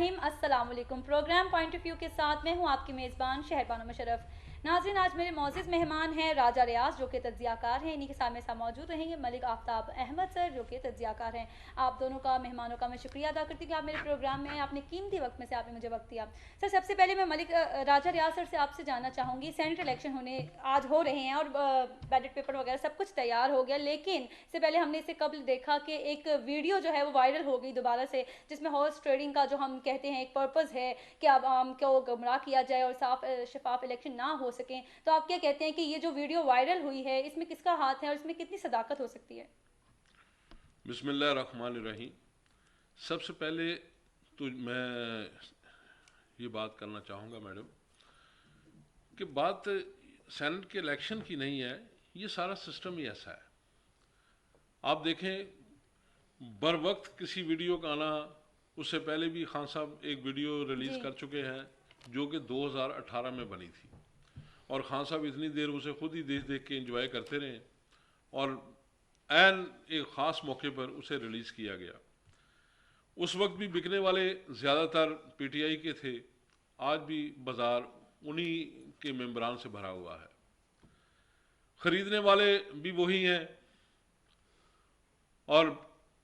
रहीम अस्सलाम वालेकुम। Programme point of view के साथ मैं हूं आपकी मेज़बान शहरबानो मुशर्रफ। नाज़रीन, आज मेरे मौजूद मेहमान हैं राजा रियाज जो कि तज्ज़ियाकार हैं। इन्हीं के साथ मेरे साथ मौजूद रहेंगे मलिक आफ्ताब अहमद सर जो कि तज्ज़ियाकार हैं। आप दोनों का, मेहमानों का मैं शुक्रिया अदा करती हूँ कि आप मेरे प्रोग्राम में आपने कीमती वक्त में से आपने मुझे वक्त दिया। सर, सबसे पहले मैं राजा रियाज सर से आपसे जानना चाहूँगी, सेनेट इलेक्शन होने आज हो रहे हैं और बैलेट पेपर वगैरह सब कुछ तैयार हो गया, लेकिन इससे पहले हमने इसे कबल देखा कि एक वीडियो जो है वो वायरल हो गई दोबारा से, जिसमें हॉर्स ट्रेडिंग का जो हम कहते हैं एक पर्पज़ है कि अब आम को गुमराह किया जाए और साफ शफाफ इलेक्शन ना हो सकें। तो आप क्या कहते हैं कि ये जो वीडियो वायरल हुई है इसमें किसका हाथ है और इसमें कितनी सदाकत हो सकती है? बिस्मिल्लाहिर्रहमानिर्रहीम। सबसे पहले तो मैं ये बात करना चाहूँगा मैडम कि बात सेनेट के इलेक्शन की नहीं है, ये सारा सिस्टम ही ऐसा है। आप देखें बर वक्त किसी वीडियो का आना, उससे पहले भी खान साहब एक वीडियो रिलीज़ जी। कर चुके हैं जो कि 2018 में बनी थी, और खान साहब इतनी देर उसे खुद ही देख देख के एंजॉय करते रहे और एन एक ख़ास मौके पर उसे रिलीज़ किया गया। उस वक्त भी बिकने वाले ज़्यादातर पीटीआई के थे, आज भी बाज़ार उन्हीं के मेंबरान से भरा हुआ है, ख़रीदने वाले भी वही हैं और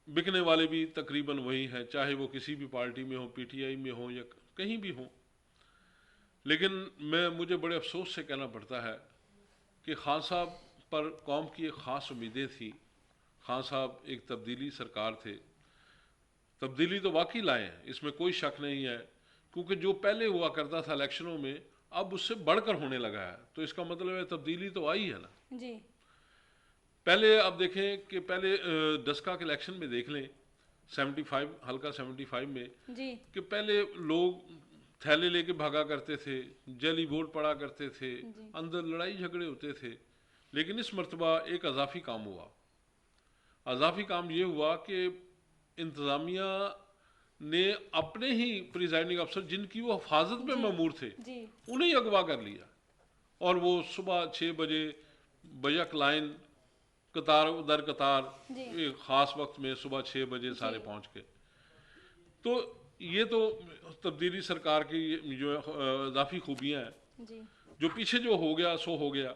बिकने वाले भी तकरीबन वही हैं, चाहे वो किसी भी पार्टी में हो, पीटीआई में हो या कहीं भी हो। लेकिन मुझे बड़े अफसोस से कहना पड़ता है कि खान साहब पर कौम की एक ख़ास उम्मीदें थी। खान साहब एक तब्दीली सरकार थे, तब्दीली तो वाकई लाए हैं, इसमें कोई शक नहीं है, क्योंकि जो पहले हुआ करता था इलेक्शनों में अब उससे बढ़कर होने लगा है, तो इसका मतलब है तब्दीली तो आई है ना। जी। पहले आप देखें कि पहले डस्का के इलेक्शन में देख लें 75 हल्का 75 में जी। कि पहले लोग थैले लेके भागा करते थे, जली वोट पड़ा करते थे, जी। अंदर लड़ाई झगड़े होते थे। लेकिन इस मरतबा एक अजाफी काम हुआ। अजाफी काम ये हुआ कि इंतज़ामिया ने अपने ही प्रिजाइडिंग अफसर जिनकी वो हिफाजत पे जी। ममूर थे जी। उन्हें अगवा कर लिया, और वो सुबह 6 बजे बैक लाइन कतार दर कतार जी। एक ख़ास वक्त में सुबह 6 बजे जी। सारे पहुंच के। तो ये तो तब्दीली सरकार की जो इजाफी खूबियाँ हैं। जी। जो पीछे जो हो गया सो हो गया।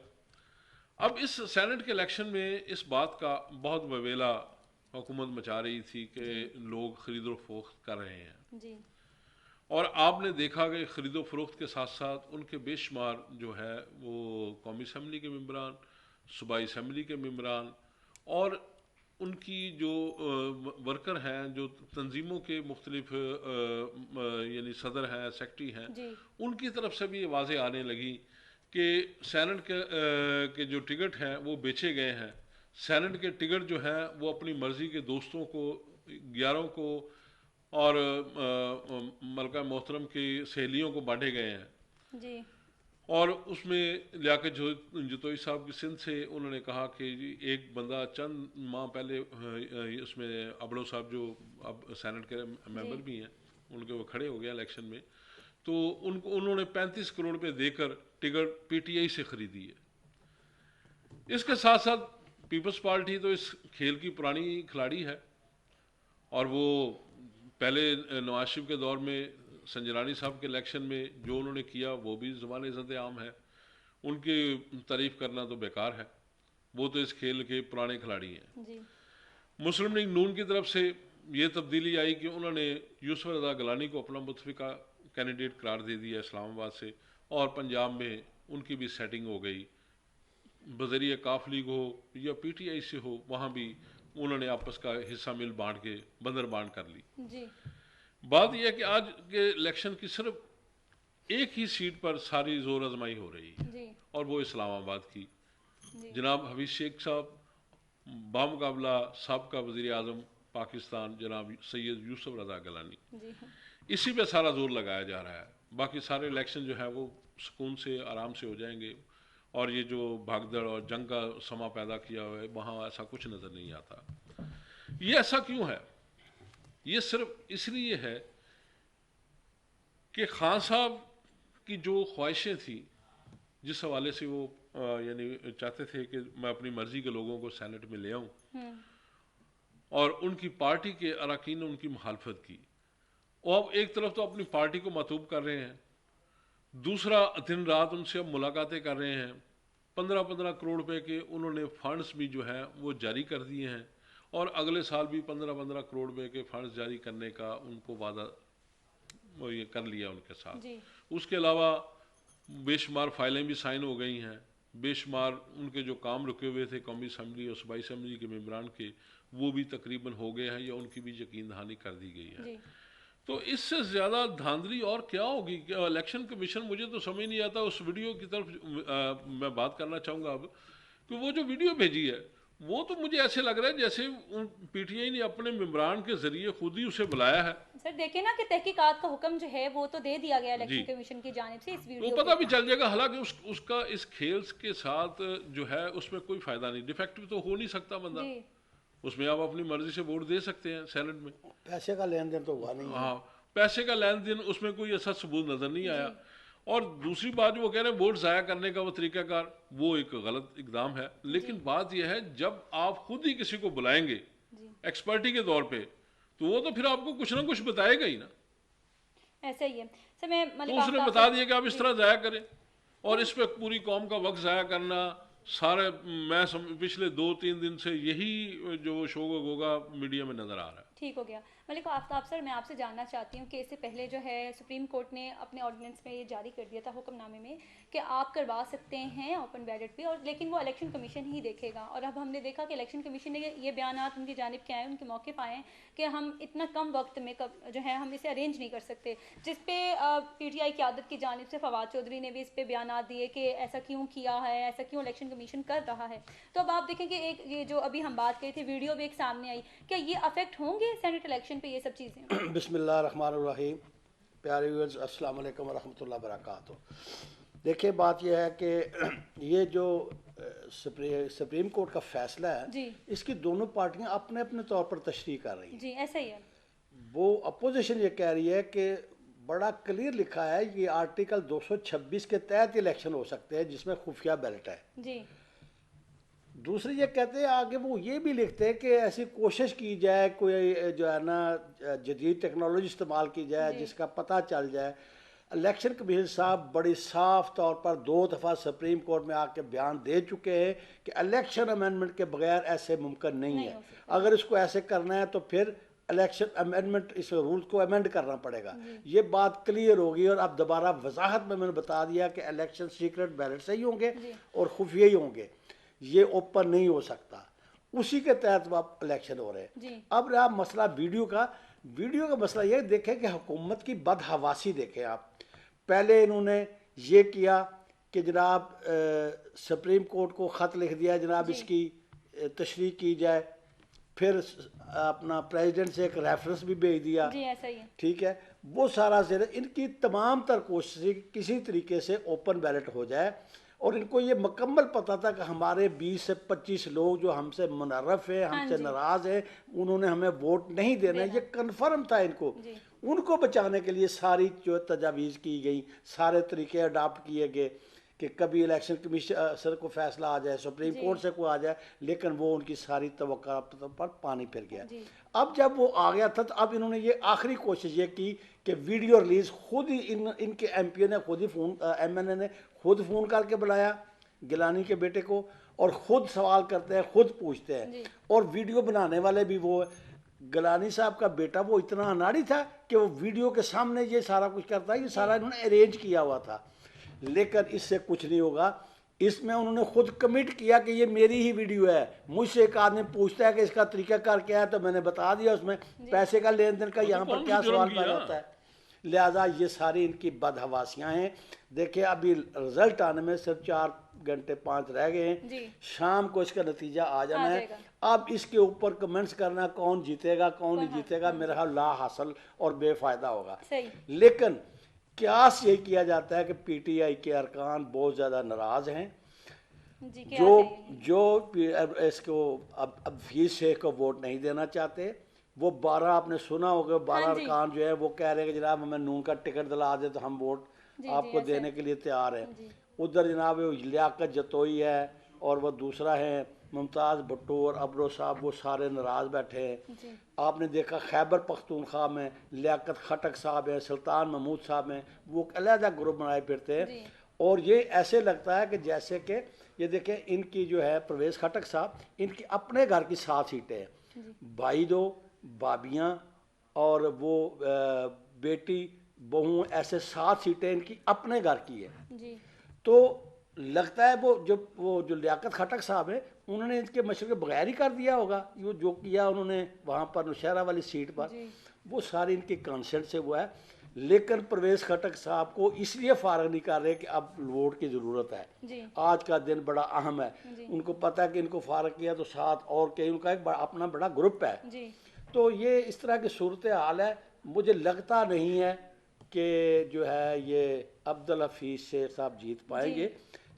अब इस सेनेट के इलेक्शन में इस बात का बहुत बवेला हुकूमत मचा रही थी कि जी। लोग खरीदो फरोख्त कर रहे हैं, जी। और आपने देखा कि खरीदो फरोख्त के साथ साथ उनके बेशुमार जो है वो कौमी असम्बली के मेम्बरान, सूबाई असम्बली के मेम्बरान और उनकी जो वर्कर हैं, जो तंजीमों के मुख्तलिफ यानी सदर हैं, सेक्रेटरी हैं, जी। उनकी तरफ से भी आवाज़ें आने लगी कि सेनेट के जो टिकट हैं वो बेचे गए हैं। सेनेट के टिकट जो हैं वो अपनी मर्ज़ी के दोस्तों को 11 को और मलका मोहतरम की सहेलियों को बांटे गए हैं। जी। और उसमें लियाकत जतोई साहब की सिंध से उन्होंने कहा कि जी एक बंदा चंद माह पहले उसमें अबड़ो साहब जो अब सेनेट के जी। मेंबर भी हैं, उनके वो खड़े हो गया इलेक्शन में, तो उनको उन्होंने 35 करोड़ रुपए देकर टिकट पीटीआई से खरीदी है। इसके साथ साथ पीपल्स पार्टी तो इस खेल की पुरानी खिलाड़ी है, और वो पहले नवाज शरीफ के दौर में संजरानी साहब के इलेक्शन में जो उन्होंने किया वो भी ज़बान इज़्ज़त आम है, उनकी तारीफ़ करना तो बेकार है, वो तो इस खेल के पुराने खिलाड़ी हैं। जी। मुस्लिम लीग नून की तरफ से ये तब्दीली आई कि उन्होंने यूसुफ रज़ा गलानी को अपना मुतफ़िका कैंडिडेट करार दे दिया इस्लामाबाद से, और पंजाब में उनकी भी सेटिंग हो गई, बज़रिया काफ लीग हो या पीटीआई से हो, वहाँ भी उन्होंने आपस का हिस्सा मिल बांट के बंदर बांट कर ली। जी। बात यह है कि आज के इलेक्शन की सिर्फ एक ही सीट पर सारी जोर आजमाई हो रही है, जी। और वो इस्लामाबाद की। जी। जनाब हफीज शेख साहब बामुकाबला सबका वज़ीर आज़म पाकिस्तान जनाब सैयद यूसुफ रज़ा गलानी, जी। इसी पे सारा जोर लगाया जा रहा है। बाकी सारे इलेक्शन जो है वो सुकून से आराम से हो जाएंगे, और ये जो भागदड़ और जंग का समा पैदा किया हुआ है वहाँ ऐसा कुछ नज़र नहीं आता। ये ऐसा क्यों है? ये सिर्फ इसलिए है कि खान साहब की जो ख्वाहिशें थी, जिस हवाले से वो यानी चाहते थे कि मैं अपनी मर्ज़ी के लोगों को सेनेट में ले आऊँ, हम्म। और उनकी पार्टी के अरकान ने उनकी मुखालफत की, और अब एक तरफ तो अपनी पार्टी को मतूब कर रहे हैं, दूसरा दिन रात उनसे अब मुलाकातें कर रहे हैं। 15-15 करोड़ रुपए के उन्होंने फंड्स भी जो है वो जारी कर दिए हैं, और अगले साल भी 15-15 करोड़ रुपए के फंड्स जारी करने का उनको वादा वो ये कर लिया उनके साथ। जी उसके अलावा बेशुमार फाइलें भी साइन हो गई हैं, बेशुमार उनके जो काम रुके हुए थे कौमी असम्बली और सूबाई असम्बली के मेम्बरान के, वो भी तकरीबन हो गए हैं या उनकी भी यकीन दहानी कर दी गई है। जी तो इससे ज़्यादा धांधली और क्या होगी? क्या इलेक्शन कमीशन, मुझे तो समझ नहीं आता। उस वीडियो की तरफ मैं बात करना चाहूँगा अब, कि वो जो वीडियो भेजी है वो तो मुझे ऐसे लग रहा है जैसे पीटीआई ने अपने मेम्बरान के ज़रिए खुद ही उसे बुलाया है। सर, देखिए ना कि तहकीकात का हुक्म जो है वो तो दे दिया गया जी, इलेक्शन कमीशन की जानिब से इस वो वीडियो पता के भी चल जाएगा। हालांकि उसका इस खेल के साथ जो है उसमें कोई फ़ायदा नहीं, डिफेक्टिव तो हो नहीं सकता बंदा। जी उसमें आप अपनी मर्जी से वोट दे सकते हैं सेनेट में। पैसे का लेन देन तो हुआ नहीं है। हाँ, पैसे का लेन देन, उसमें कोई ऐसा सबूत नज़र नहीं आया। और दूसरी बात जो वो कह रहे हैं वोट ज़ाया करने का वो तरीकाकार, वो एक गलत इकदाम है। लेकिन बात यह है जब आप खुद ही किसी को बुलाएंगे जी एक्सपर्टी के तौर पे, तो वो तो फिर आपको कुछ ना कुछ बताएगा ही ना। ऐसा ही है सर। मैं तो मलिक उसने आफ्ताब बता से- दिया कि आप इस तरह ज़ाया करें, और इस पे पूरी कौम का वक्त ज़ाया करना सारे, पिछले 2-3 दिन से यही जो शो होगा मीडिया में नज़र आ रहा है। ठीक हो गया। मलिक आफ्ताब सर, मैं आपसे जानना चाहती हूँ कि इससे पहले जो है सुप्रीम कोर्ट ने अपने ऑर्डिनेंस में ये जारी कर दिया था हुक्मनामे में कि आप करवा सकते हैं ओपन बैलेट पे, और लेकिन वो इलेक्शन कमीशन ही देखेगा। और अब हमने देखा कि इलेक्शन कमीशन ने ये बयानात उनकी जानिब के आए, उनके मौके पाए हैं कि हम इतना कम वक्त में जो है हम इसे अरेंज नहीं कर सकते, जिस पे पीटीआई क़यादत की जानिब से फवाद चौधरी ने भी इस पे बयानात दिए कि ऐसा क्यों किया है, ऐसा क्यों इलेक्शन कमीशन कर रहा है। तो अब आप देखें कि एक ये जो अभी हम बात करी थी वीडियो भी एक सामने आई, क्या ये अफेक्ट होंगे सेनेट इलेक्शन पे ये सब चीज़ें? बिस्मिल्लाहिर्रहमानिर्रहीम। प्यारे व्यूअर्स, अस्सलाम वालेकुम वरहमतुल्लाहि वबरकातुहू। देखिए, बात यह है कि ये जो सुप्रीम कोर्ट का फैसला है, जी इसकी दोनों पार्टियां अपने अपने तौर पर तशरीह कर रही हैं। जी ऐसा ही है। वो अपोजिशन ये कह रही है कि बड़ा क्लियर लिखा है, ये आर्टिकल 226 के तहत इलेक्शन हो सकते हैं जिसमें खुफिया बैलेट है। जी दूसरी ये कहते हैं, आगे वो ये भी लिखते हैं कि ऐसी कोशिश की जाए, कोई जो है ना जदीद टेक्नोलॉजी इस्तेमाल की जाए जिसका पता चल जाए। इलेक्शन कमीशन साहब बड़ी साफ तौर पर 2 दफ़ा सुप्रीम कोर्ट में आके बयान दे चुके हैं कि इलेक्शन अमेंडमेंट के बगैर ऐसे मुमकिन नहीं नहीं है। हो सकता। अगर इसको ऐसे करना है तो फिर इलेक्शन अमेंडमेंट, इस रूल को अमेंड करना पड़ेगा। ये बात क्लियर होगी। और अब दोबारा वजाहत में मैंने बता दिया कि इलेक्शन सीक्रेट बैलेट से ही होंगे और खुफिया ही होंगे, ये ओपन नहीं हो सकता। उसी के तहत अब इलेक्शन हो रहे जी। हैं। अब रहा मसला वीडियो का मसला ये देखें कि हुकूमत की बदहवासी देखें आप। पहले इन्होंने ये किया कि जनाब सुप्रीम कोर्ट को ख़त लिख दिया, जनाब इसकी तशरीह की जाए। फिर अपना प्रेसिडेंट से एक रेफरेंस भी भेज दिया। जी ऐसा ही है। ठीक है, वो सारा से इनकी तमाम तर कोशिश किसी तरीके से ओपन बैलेट हो जाए। और इनको ये मुकम्मल पता था कि हमारे 20 से 25 लोग जो हमसे मुनर्रफ है, हमसे नाराज़ है, उन्होंने हमें वोट नहीं देना है, ये कन्फर्म था इनको। उनको बचाने के लिए सारी जो तजावीज़ की गई, सारे तरीके अडाप्ट किए गए कि कभी इलेक्शन कमीशन को फैसला आ जाए, सुप्रीम कोर्ट से को आ जाए, लेकिन वो उनकी सारी तवक्का पर पानी फिर गया। अब जब वो आ गया था तो अब इन्होंने ये आखिरी कोशिश ये की कि वीडियो रिलीज़ खुद ही इनके एमपी ने खुद ही फ़ोन, एमएनए ने खुद फ़ोन करके बुलाया गिलानी के बेटे को, और ख़ुद सवाल करते हैं, खुद पूछते हैं। और वीडियो बनाने वाले भी वो गिलानी साहब का बेटा, वो इतना अनाड़ी था कि वो वीडियो के सामने ये सारा कुछ करता है। ये सारा इन्होंने अरेंज किया हुआ था। लेकिन इससे कुछ नहीं होगा। इसमें उन्होंने खुद कमिट किया कि ये मेरी ही वीडियो है। मुझसे एक आदमी पूछता है कि इसका तरीकाकार क्या है, तो मैंने बता दिया। उसमें पैसे का लेन देन का यहाँ पर क्या सवाल पैदा होता है। लिहाजा ये सारी इनकी बदहवासियाँ हैं। देखिए, अभी रिजल्ट आने में सिर्फ 4 घंटे 5 रह गए हैं। शाम को इसका नतीजा आ जाना है। अब इसके ऊपर कमेंट्स करना कौन जीतेगा कौन नहीं जीतेगा, मेरा ख्याल ला हासिल और बेफायदा होगा। लेकिन क्यास यही किया जाता है कि पीटीआई के अरकान बहुत ज़्यादा नाराज़ हैं। जो इसको अब फीस शेख को वोट नहीं देना चाहते। वो 12, आपने सुना होगा, 12 अरकान जो है वो कह रहे हैं कि जनाब हमें नून का टिकट दिला दे तो हम वोट आपको देने के लिए तैयार हैं। उधर जनाब लियाकत जतोई है, और वो दूसरा है मुमताज़ भुट्टो और अब्रो साहब, वो सारे नाराज़ बैठे हैं। जी आपने देखा खैबर पख्तूनख्वा में लियाकत खटक साहब हैं, सुल्तान महमूद साहब हैं, वो अलहदा ग्रुप बनाए फिरते हैं। जी और ये ऐसे लगता है कि जैसे कि ये देखें, इनकी जो है परवेज़ खटक साहब, इनकी अपने घर की 7 सीटें हैं, भाई दो, भाभियाँ और वो बेटी बहू, ऐसे 7 सीटें इनकी अपने घर की है। जी तो लगता है वो जो लियाकत खटक साहब है, उन्होंने इनके मशवरे के बगैर ही कर दिया होगा। ये जो किया उन्होंने वहाँ पर नौशहरा वाली सीट पर, जी वो सारी इनके कंसेंट से हुआ है। लेकिन परवेज़ खटक साहब को इसलिए फारग नहीं कर रहे कि अब वोट की ज़रूरत है, जी आज का दिन बड़ा अहम है। जी उनको पता है कि इनको फारग किया तो साथ और कई, उनका एक अपना बड़ा ग्रुप है। जी तो ये इस तरह की सूरत हाल है। मुझे लगता नहीं है कि जो है ये अब्दुल हफीज शेख साहब जीत पाएंगे,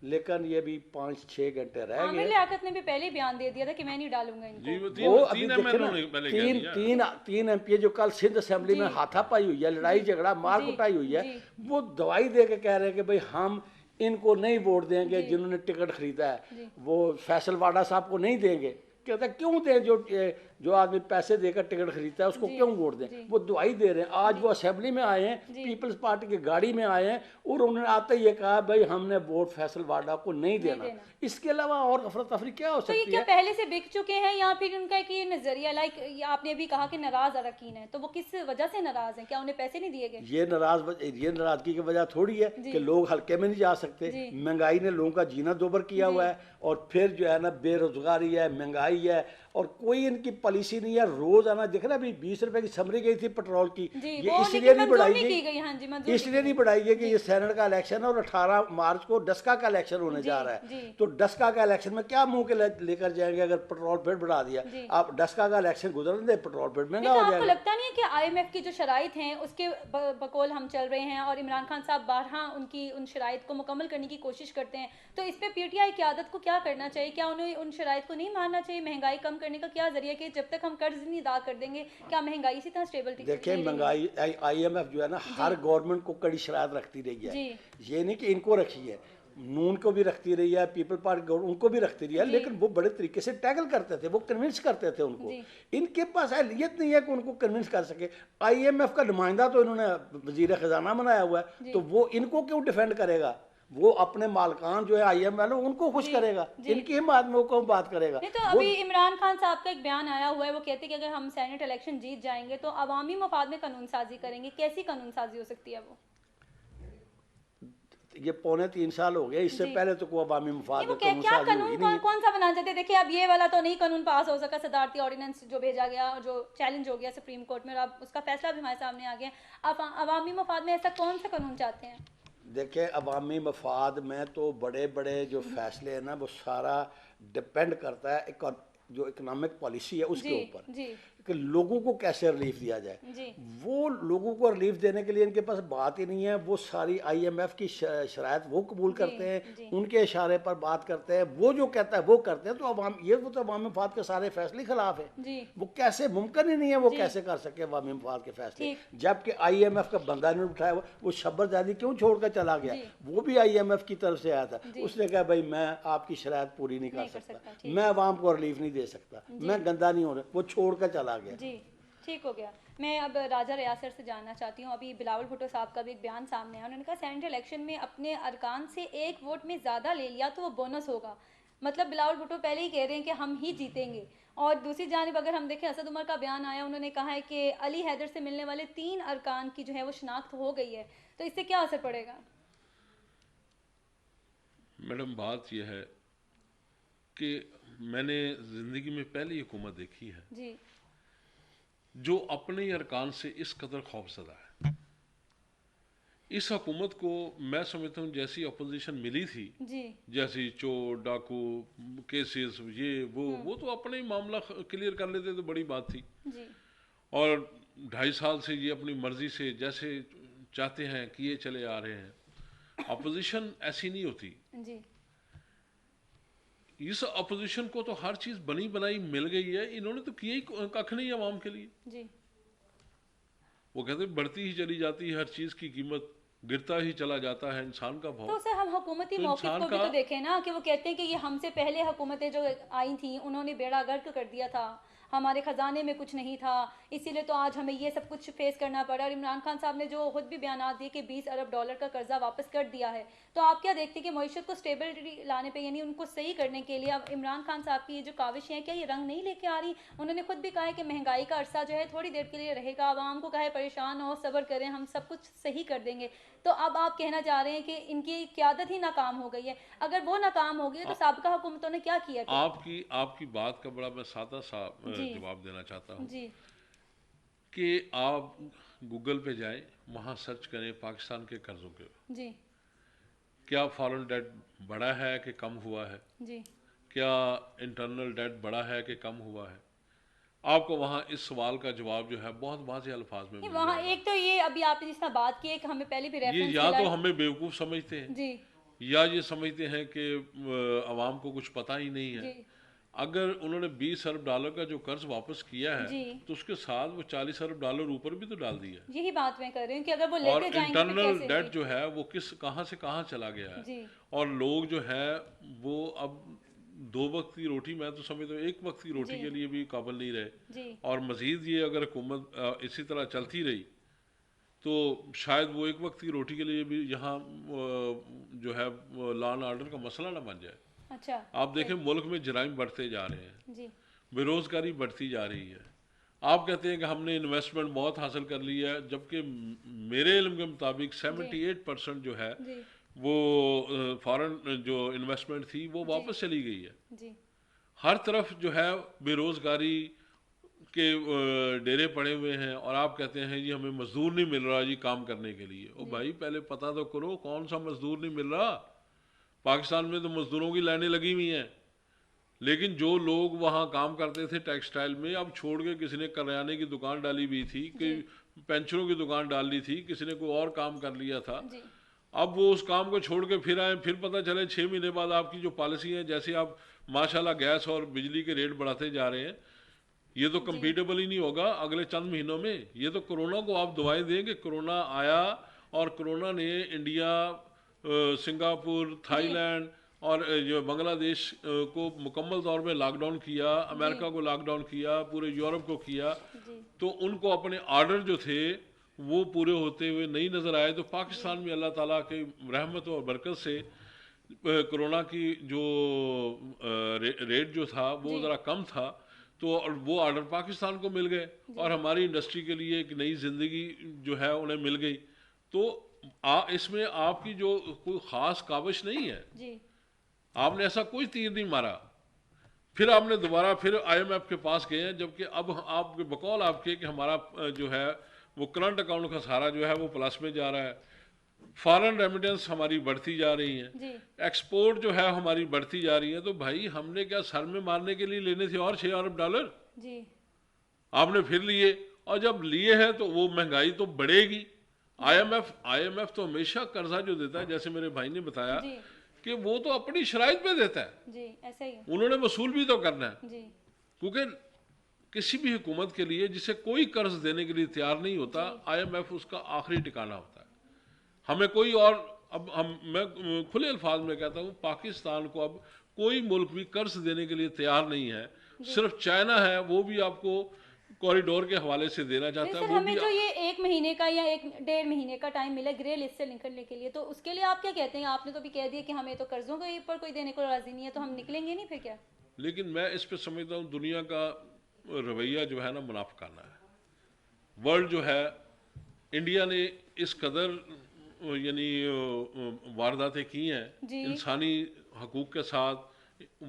लेकिन ये भी 5-6 घंटे रह आमिर गए। लियाकत ने भी पहले ही बयान दे दिया था कि मैं नहीं डालूंगा जी इनको। वो वो तीन अभी तीन देखे एमएलओ ना, ने पहले कह तीन दिया। तीन तीन एमपी जो कल सिंध असेंबली में जी हाथापाई हुई है, लड़ाई झगड़ा मार जी कुटाई हुई है, जी वो दवाई दे के कह रहे हैं कि भाई हम इनको नहीं वोट देंगे जी जिन्होंने टिकट खरीदा है, जी वो फैसल वाडा साहब को नहीं देंगे। कहता है क्यों दें, जो आदमी पैसे देकर टिकट खरीदता है उसको जी क्यों वोट दें। जी वो दवाई दे रहे हैं। आज वो असेंबली में आए हैं, जी पीपल्स पार्टी की गाड़ी में आए हैं, और उन्होंने आते ही ये कहा भाई हमने वोट फैसल वाडा को नहीं देना। देना। इसके अलावा और अफरा तफरी क्या हो तो ये सकती क्या है? पहले से बिक चुके हैं या फिर उनका एक ये नजरिया, लाइक आपने अभी कहा कि नाराज अरकान है, तो वो किस वजह से नाराज हैं? क्या उन्हें पैसे नहीं दिए गए? ये नाराजगी की वजह थोड़ी है जी कि लोग हल्के में नहीं जा सकते। जी महंगाई ने लोगों का जीना दोबर किया जी हुआ है, और फिर जो है ना बेरोजगारी है, महंगाई है, और कोई इनकी पॉलिसी नहीं है। रोज आना देख रहे, अभी 20 रुपए की समरी गई थी पेट्रोल की, जी ये वो इसलिए लेकिन नहीं मंजूर बढ़ाई नहीं की गई, गई। हाँ जी मंजूर इसलिए नहीं बढ़ाई गई कि ये सेनेट का इलेक्शन है और 18 मार्च को डस्का का इलेक्शन होने जी जा रहा जी है। तो डस्का का इलेक्शन में क्या मुंह के लेकर जाएंगे अगर पेट्रोल फिर बढ़ा दिया? जी आप डस्का का इलेक्शन गुजरने दे, पेट्रोल फिर महंगा नहीं, तो हो आपको जाएगा। लगता नहीं है कि आईएमएफ की जो शराइत हैं उसके बकौल हम चल रहे हैं और इमरान खान साहब बारहा उनकी उन शराइत को मुकम्मल करने की कोशिश करते हैं, तो इस पे पीटीआई क़यादत को क्या करना चाहिए? क्या उन्हें उन शराइत को नहीं मानना चाहिए? महंगाई कम करने का क्या जरिया कि जब तक हम कर्ज नहीं अदा कर देंगे क्या महंगाई इसी तरह स्टेबल देखिए, महंगाई आईएमएफ जो है ना हर गवर्नमेंट को कड़ी शरारत रखती रही है। जी ये नहीं कि इनको रखी है, नून को भी रखती रही है, पीपल पार्टी उनको भी रखती रही है, जी लेकिन वो बड़े तरीके से टैकल करते थे, वो कन्विंस करते थे उनको। जी इनके पास अहलियत नहीं है कि उनको कन्विंस कर सके। आईएमएफ का नुमाइंदा तो इन्होंने वजीर खजाना बनाया हुआ है, तो वो इनको क्यों डिफेंड करेगा? वो अपने मालकान जो है आईएमएफ वाले उनको खुश जी करेगा, जी इनकी हिमायत में वो कौन बात करेगा? नहीं, तो वो अभी इमरान खान साहब का एक बयान आया हुआ है, वो कहते हैं कि अगर हम सेनेट इलेक्शन जीत जाएंगे तो अवामी मफाद में कानून साजी करेंगे। कैसी कानून साजी हो सकती है वो? ये 3.25 साल हो गए, इससे जी पहले तो कोई अवामी मफाद नहीं, वो में क्या कानून क्या साजी हुई कानून नहीं कौन है। कौन सा बनाना चाहते हैं? देखिए अब ये वाला तो नहीं कानून पास हो सका, सदारती ऑर्डिनेंस जो भेजा गया, जो चैलेंज हो गया सुप्रीम कोर्ट में, और अब उसका फैसला भी हमारे सामने आ गया। आप अवामी मफाद में ऐसा कौन सा कानून चाहते हैं? देखिए, अवामी मफाद में तो बड़े बड़े जो फैसले हैं ना, वो सारा डिपेंड करता है जो इकोनॉमिक पॉलिसी है उसके जी ऊपर, जी कि लोगों को कैसे रिलीफ दिया जाए। जी वो लोगों को रिलीफ देने के लिए इनके पास बात ही नहीं है। वो सारी आईएमएफ की शराइत वो कबूल जी करते हैं, जी उनके इशारे पर बात करते हैं, वो जो कहता है वो करते हैं। तो वो तो अवामी मफाद के सारे फैसले खिलाफ है। जी वो कैसे मुमकिन ही नहीं है, वो जी कैसे कर सके अवामी मफाद के फैसले, ठीक जबकि आईएमएफ का बंदा ने उठाया। वो शब्बरजादी क्यों छोड़कर चला गया? जी वो भी आईएमएफ की तरफ से आया था, जी उसने कहा भाई मैं आपकी शराइत पूरी नहीं नहीं कर कर सकता, सकता, ठीक मैं अवाम को रिलीफ नहीं दे सकता, जी मैं गंदा नहीं हो रहा। वो छोड़कर चला गया। जी ठीक हो गया। मैं अब राजा रियासर से जानना चाहती हूँ, अभी बिलावल भुट्टो साहब का भी एक बयान सामने आया। उन्होंने कहा सेनेट इलेक्शन में अपने अरकान से एक वोट में ज़्यादा ले लिया तो वो बोनस होगा। मतलब बिलावल भुट्टो पहले ही कह रहे हैं कि हम ही जीतेंगे। और दूसरी जानिब अगर हम देखें, असद उमर का बयान आया, उन्होंने कहा है कि अली हैदर से मिलने वाले 3 अरकान की जो है वो शनाख्त हो गई है, तो इससे क्या असर पड़ेगा? मैडम बात यह है कि मैंने ज़िंदगी में पहली हुकूमत देखी है जी जो अपने अरकान से इस कदर खौफजदा है। इस हुकूमत को मैं समझता हूँ जैसी अपोजिशन मिली थी, जी जैसी चोर डाकू केसेस ये वो तो अपने ही मामला क्लियर कर लेते तो बड़ी बात थी। जी और 2.5 साल से ये अपनी मर्जी से जैसे चाहते हैं किए चले आ रहे हैं। अपोजिशन ऐसी नहीं होती। जी इस अपोजिशन को तो हर चीज़ बनी बनाई मिल गई है, इन्होंने तो किया ही कख नहीं आवाम के लिए। जी वो कहते बढ़ती ही चली जाती है हर चीज़ की कीमत, गिरता ही चला जाता है इंसान का भाव। तो सर हम हुकूमती तो मौक़िफ़ इंसान को भी का तो देखें ना कि वो कहते हैं कि ये हमसे पहले हुकूमतें जो आई थी उन्होंने बेड़ा गर्क कर दिया था, हमारे ख़जाने में कुछ नहीं था, इसीलिए तो आज हमें ये सब कुछ फेस करना पड़ा। और इमरान खान साहब ने जो खुद भी बयानात दिए कि 20 अरब डॉलर का कर्जा वापस कर दिया है, तो आप क्या देखते हैं कि मईशत को स्टेबिलिटी लाने पे यानी उनको सही करने के लिए अब इमरान खान साहब की ये जो काविशें हैं क्या ये रंग नहीं लेके आ रही? उन्होंने खुद भी कहा है कि महंगाई का अरसा जो है थोड़ी देर के लिए रहेगा, आवाम को कहा है परेशान हो, सब्र करें, हम सब कुछ सही कर देंगे। तो अब आप कहना चाह रहे हैं कि इनकी क़यादत ही नाकाम हो गई है। अगर वो नाकाम हो गई है तो साबिक़ा हुकूमतों ने क्या किया फिर? आपकी बात का बड़ा मैं सादा सा जी जवाब देना चाहता हूँ जी कि आप गूगल पे जाएं, वहाँ सर्च करें पाकिस्तान के कर्जों के, जी क्या फॉरेन डेट बढ़ा है कि कम हुआ है, जी क्या इंटरनल डेट बढ़ा है कि कम हुआ है। आपको वहाँ इस सवाल का जवाब जो है बहुत वाज़े अल्फाज में नहीं, मिल वहाँ जाएगा। एक तो ये अभी आपने जिस तरह बात की है कि हमें पहले भी ये रेफरेंस या मिला तो है। हमें बेवकूफ़ समझते हैं जी या ये समझते हैं कि अवाम को कुछ पता ही नहीं है। जी अगर उन्होंने 20 अरब डॉलर का जो कर्ज वापस किया है जी तो उसके साथ वो 40 अरब डॉलर ऊपर भी तो डाल दिया है। यही बात मैं कर रही हूँ कि अगर वो और लेते जाएंगे फिर इंटरनल कैसे? डेट जी जो है वो कहाँ से कहाँ चला गया है। जी और लोग जो है वो अब 2 वक्त की रोटी, मैं तो समझता हूँ 1 वक्त की रोटी जी के लिए भी काबिल नहीं रहे। जी और मज़ीद ये अगर हुकूमत इसी तरह चलती रही तो शायद वो 1 वक्त की रोटी के लिए भी यहाँ जो है लॉ एंड ऑर्डर का मसला ना बन जाए। अच्छा आप देखें मुल्क में जराइम बढ़ते जा रहे हैं, जी बेरोज़गारी बढ़ती जा रही है। आप कहते हैं कि हमने इन्वेस्टमेंट बहुत हासिल कर ली है, जबकि मेरे इल्म के मुताबिक 78% जो है जी वो फॉरेन जो इन्वेस्टमेंट थी वो जी वापस चली गई है। जी हर तरफ जो है बेरोज़गारी के डेरे पड़े हुए हैं और आप कहते हैं जी हमें मजदूर नहीं मिल रहा जी काम करने के लिए। ओ जी भाई पहले पता तो करो कौन सा मजदूर नहीं मिल रहा। पाकिस्तान में तो मजदूरों की लाइनें लगी हुई हैं, लेकिन जो लोग वहाँ काम करते थे टेक्सटाइल में, अब छोड़ के किसी ने करियाने की दुकान डाली हुई थी, जी कि पेंशनों की दुकान डाल ली थी, किसी ने कोई और काम कर लिया था। जी अब वो उस काम को छोड़ के फिर आए, फिर पता चले 6 महीने बाद आपकी जो पॉलिसी है, जैसे आप माशाल्लाह गैस और बिजली के रेट बढ़ाते जा रहे हैं, ये तो जी कम्पीटेबल ही नहीं होगा अगले चंद महीनों में। ये तो कोरोना को आप दुआएं दें कि कोरोना आया और कोरोना ने इंडिया, सिंगापुर, जी थाईलैंड और जो बांग्लादेश को मुकम्मल तौर पे लॉकडाउन किया, जी अमेरिका को लॉकडाउन किया, पूरे यूरोप को किया। जी तो उनको अपने ऑर्डर जो थे वो पूरे होते हुए नहीं नज़र आए। तो जी पाकिस्तान में अल्लाह ताला की रहमत और बरकत से कोरोना की जो रेट जो था वो जी ज़रा कम था, तो और वो ऑर्डर पाकिस्तान को मिल गए जी और हमारी इंडस्ट्री के लिए एक नई ज़िंदगी जो है उन्हें मिल गई। तो इसमें आपकी जो कोई ख़ास काविश नहीं है, जी आपने ऐसा कोई तीर नहीं मारा। फिर आपने दोबारा फिर IMF के पास गए हैं, जबकि अब आपके बकौल आपके कि हमारा जो है वो करंट अकाउंट का सारा जो है वो प्लस में जा रहा है, फॉरेन रेमिटेंस हमारी बढ़ती जा रही हैं, जी एक्सपोर्ट जो है हमारी बढ़ती जा रही है। तो भाई हमने क्या सर में मारने के लिए लेने थे और 6 अरब डॉलर जी आपने फिर लिए, और जब लिए हैं तो वो महंगाई तो बढ़ेगी। IMF तो हमेशा कर्जा जो देता है, जैसे मेरे भाई ने बताया जी कि वो तो अपनी शराइत पे देता है, जी ऐसा ही है। उन्होंने वसूल भी तो करना है। जी क्योंकि किसी भी हुकूमत के लिए जिसे कोई कर्ज देने के लिए तैयार नहीं होता, जी IMF उसका आखिरी ठिकाना होता है। हमें कोई और, अब मैं खुले अल्फाज में कहता हूँ पाकिस्तान को अब कोई मुल्क भी कर्ज देने के लिए तैयार नहीं है। जी सिर्फ चाइना है, वो भी आपको कॉरिडोर के हवाले से देना नहीं चाहता है। सर, वो हमें भी जो ये 1 महीने का या 1 डेढ़ महीने का टाइम मिला ग्रे लिस्ट से निकलने के लिए, तो उसके लिए आप क्या कहते हैं? आपने तो भी कह दिया कि हमें तो कर्जों के ऊपर कोई देने को राजी नहीं है, तो हम निकलेंगे नहीं फिर क्या? लेकिन मैं इस पे समझता हूँ दुनिया का रवैया जो है ना मुनाफिकाना है। वर्ल्ड जो है, इंडिया ने इस कदर यानी वारदातें की हैं जी इंसानी हकूक़ के साथ,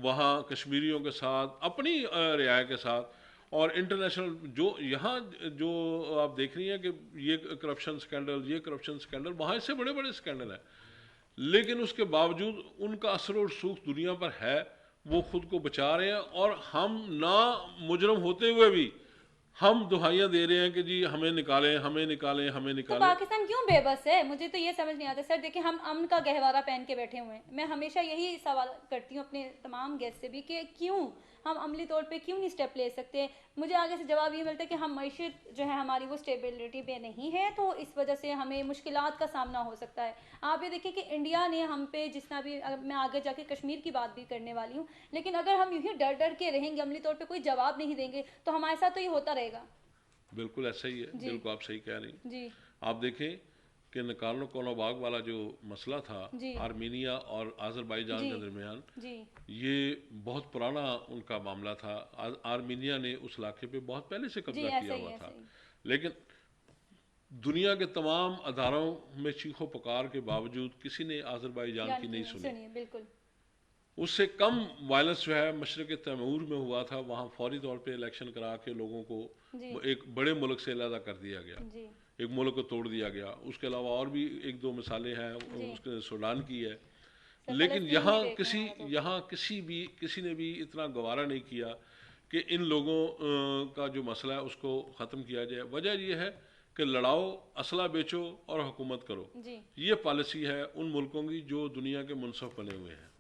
वहाँ कश्मीरियों के साथ, अपनी रियाया के साथ, और इंटरनेशनल जो यहाँ जो आप देख रही हैं कि ये करप्शन स्कैंडल, ये करप्शन स्कैंडल, वहाँ इससे बड़े बड़े स्कैंडल हैं, लेकिन उसके बावजूद उनका असर और सूख दुनिया पर है। वो खुद को बचा रहे हैं और हम ना मुजरम होते हुए भी हम दुहाइयाँ दे रहे हैं कि जी हमें निकालें, हमें निकालें, हमें तो निकालें। पाकिस्तान क्यों बेबस है? मुझे तो ये समझ नहीं आता सर। देखिए, हम अमन का गहवारा पहन के बैठे हुए हैं। मैं हमेशा यही सवाल करती हूँ अपने तमाम गेस्ट से भी कि क्यों हम अमली तौर पे क्यों नहीं स्टेप ले सकते? मुझे आगे से जवाब ये मिलता है कि हम मईशत जो है हमारी वो स्टेबिलिटी पे नहीं है, तो इस वजह से हमें मुश्किलात का सामना हो सकता है। आप ये देखिए कि इंडिया ने हम पे जितना भी, मैं आगे जाके कश्मीर की बात भी करने वाली हूँ, लेकिन अगर हम यूं ही डर डर के रहेंगे, अमली तौर पे कोई जवाब नहीं देंगे, तो हमारे साथ तो ये होता रहेगा। बिल्कुल ऐसा ही है, जी। बिल्कुल आप सही कह रही हैं। जी आप देखें कि नकार्नो कोनाबाग वाला जो मसला था जी आर्मीनिया और आज़रबाईजान जी के दरमियान, जी ये बहुत पुराना उनका मामला था। आर्मीनिया ने उस इलाके पे बहुत पहले से जी, कब्जा ऐसा किया ही हुआ ऐसा था, ही। लेकिन दुनिया के तमाम अदारों में चीखों पुकार के बावजूद किसी ने आज़रबाईजान जान की की नहीं नहीं सुनी। सुनिए, बिल्कुल। उससे कम वायलेंस जो है मशरक़ तैमूर में हुआ था, वहाँ फौरी तौर पे इलेक्शन करा के लोगों को जी एक बड़े मुल्क से अलग कर दिया गया, जी एक मुल्क को तोड़ दिया गया। उसके अलावा और भी एक दो मिसालें हैं, जी। उसके सूडान की है। सर, लेकिन फ़लस्तीन यहाँ भी देखना है तो। यहाँ किसी ने भी इतना गवारा नहीं किया कि इन लोगों का जो मसला है उसको ख़त्म किया जाए। वजह यह है कि लड़ाओ, असला बेचो और हुकूमत करो। जी ये पॉलिसी है उन मुल्कों की जो दुनिया के मुनसफ बने हुए हैं।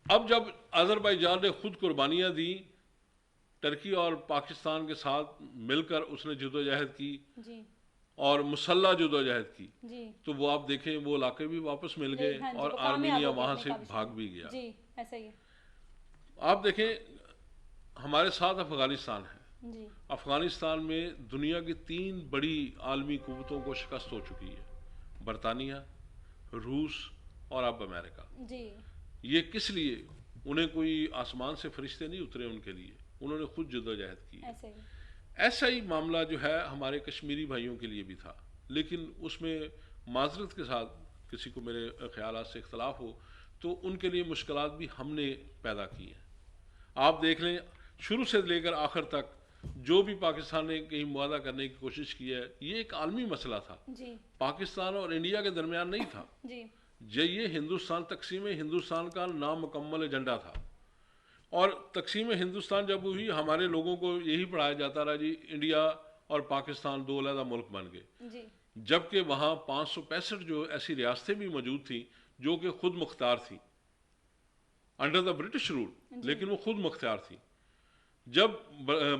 अब जब अज़रबैजान ने खुद कुर्बानियाँ दी, टर्की और पाकिस्तान के साथ मिलकर उसने जदोजहद की जी और मुसल्ला जदोजहद की, जी तो वो आप देखें वो इलाके भी वापस मिल गए हाँ जी, और वो कामयाब आर्मीनिया हो गए वहाँ अपनी से काबिज भाग में। भी गया। जी ऐसा ही है। आप देखें हमारे साथ अफ़गानिस्तान है। जी अफ़गानिस्तान में दुनिया की 3 बड़ी आलमी कुव्वतों को शिकस्त हो चुकी है, बरतानिया, रूस और अब अमेरिका। जी ये किस लिए? उन्हें कोई आसमान से फरिश्ते नहीं उतरे उनके लिए, उन्होंने खुद जद्दोजहद की। ऐसा ही। ऐसा ही मामला जो है हमारे कश्मीरी भाइयों के लिए भी था, लेकिन उसमें माजरत के साथ किसी को मेरे ख्यालात से इख्तलाफ हो तो उनके लिए मुश्किलात भी हमने पैदा की हैं। आप देख लें शुरू से लेकर आखिर तक जो भी पाकिस्तान ने कहीं मुआहदा करने की कोशिश की है, ये एक आलमी मसला था, जी पाकिस्तान और इंडिया के दरमियान नहीं था। जी ये हिंदुस्तान तकसीम हिंदुस्तान का नामुकम्मल एजेंडा था। और तकसीम हिंदुस्तान जब हुई हमारे लोगों को यही पढ़ाया जाता रहा जी इंडिया और पाकिस्तान 2 अलग मुल्क बन गए, जी जबकि वहाँ 565 जो ऐसी रियासतें भी मौजूद थी जो कि खुद मुख्तार थी अंडर द ब्रिटिश रूल, लेकिन वो खुद मुख्तार थी। जब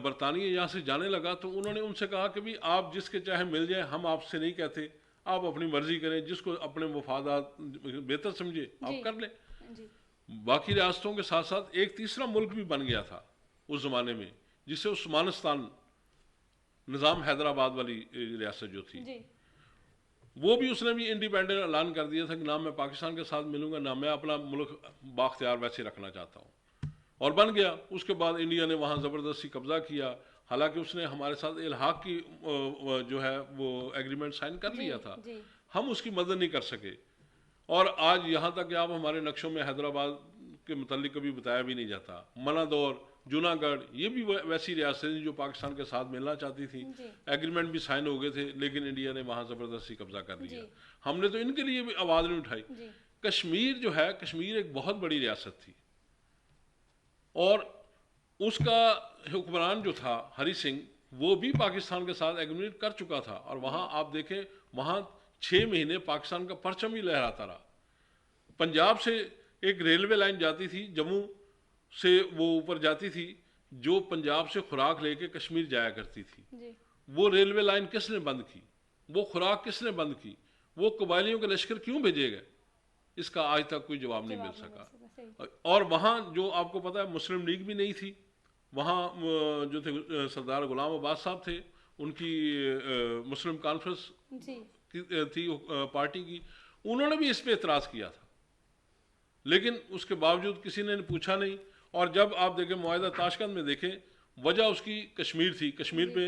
बरतानिया यहाँ से जाने लगा तो उन्होंने उनसे कहा कि भी आप जिसके चाहे मिल जाए, हम आपसे नहीं कहते, आप अपनी मर्जी करें, जिसको अपने मफादात बेहतर समझे आप जी। कर लें। जी बाकी रियासतों के साथ साथ एक तीसरा मुल्क भी बन गया था उस ज़माने में, जिसे उस्मानिस्तान, निज़ाम हैदराबाद वाली रियासत जो थी, जी वो भी उसने भी इंडिपेंडेंट ऐलान कर दिया था कि ना मैं पाकिस्तान के साथ मिलूंगा, ना मैं अपना मुल्क बाख्तियार वैसे रखना चाहता हूँ, और बन गया। उसके बाद इंडिया ने वहाँ ज़बरदस्ती कब्जा किया, हालांकि उसने हमारे साथ इल्हाक की जो है वो एग्रीमेंट साइन कर जी लिया था, जी हम उसकी मदद नहीं कर सके। और आज यहाँ तक कि आप हमारे नक्शों में हैदराबाद के मुतालिक कभी बताया भी नहीं जाता। मनादौर, जूनागढ़, ये भी वैसी रियासतें थी जो पाकिस्तान के साथ मिलना चाहती थी, जी एग्रीमेंट भी साइन हो गए थे, लेकिन इंडिया ने वहाँ ज़बरदस्ती कब्जा कर लिया। जी। हमने तो इनके लिए भी आवाज़ नहीं उठाई। जी कश्मीर जो है, कश्मीर एक बहुत बड़ी रियासत थी और उसका हुक्मरान जो था हरी सिंह, वो भी पाकिस्तान के साथ एग्रीमेंट कर चुका था, और वहाँ आप देखें वहाँ 6 महीने पाकिस्तान का परचम ही लहराता रहा। पंजाब से एक रेलवे लाइन जाती थी, जम्मू से वो ऊपर जाती थी, जो पंजाब से खुराक लेके कश्मीर जाया करती थी। जी वो रेलवे लाइन किसने बंद की? वो खुराक किसने बंद की? वो कबायलियों के लश्कर क्यों भेजे गए? इसका आज तक कोई जवाब नहीं मिल सका। सही। और वहाँ जो आपको पता है मुस्लिम लीग भी नहीं थी, वहाँ जो थे सरदार गुलाम अब्बास साहब थे, उनकी मुस्लिम कॉन्फ्रेंस जी थी पार्टी की, उन्होंने भी इस पे एतराज़ किया था, लेकिन उसके बावजूद किसी ने पूछा नहीं। और जब आप देखें मुआहदा ताशकंद में देखें, वजह उसकी कश्मीर थी, कश्मीर पे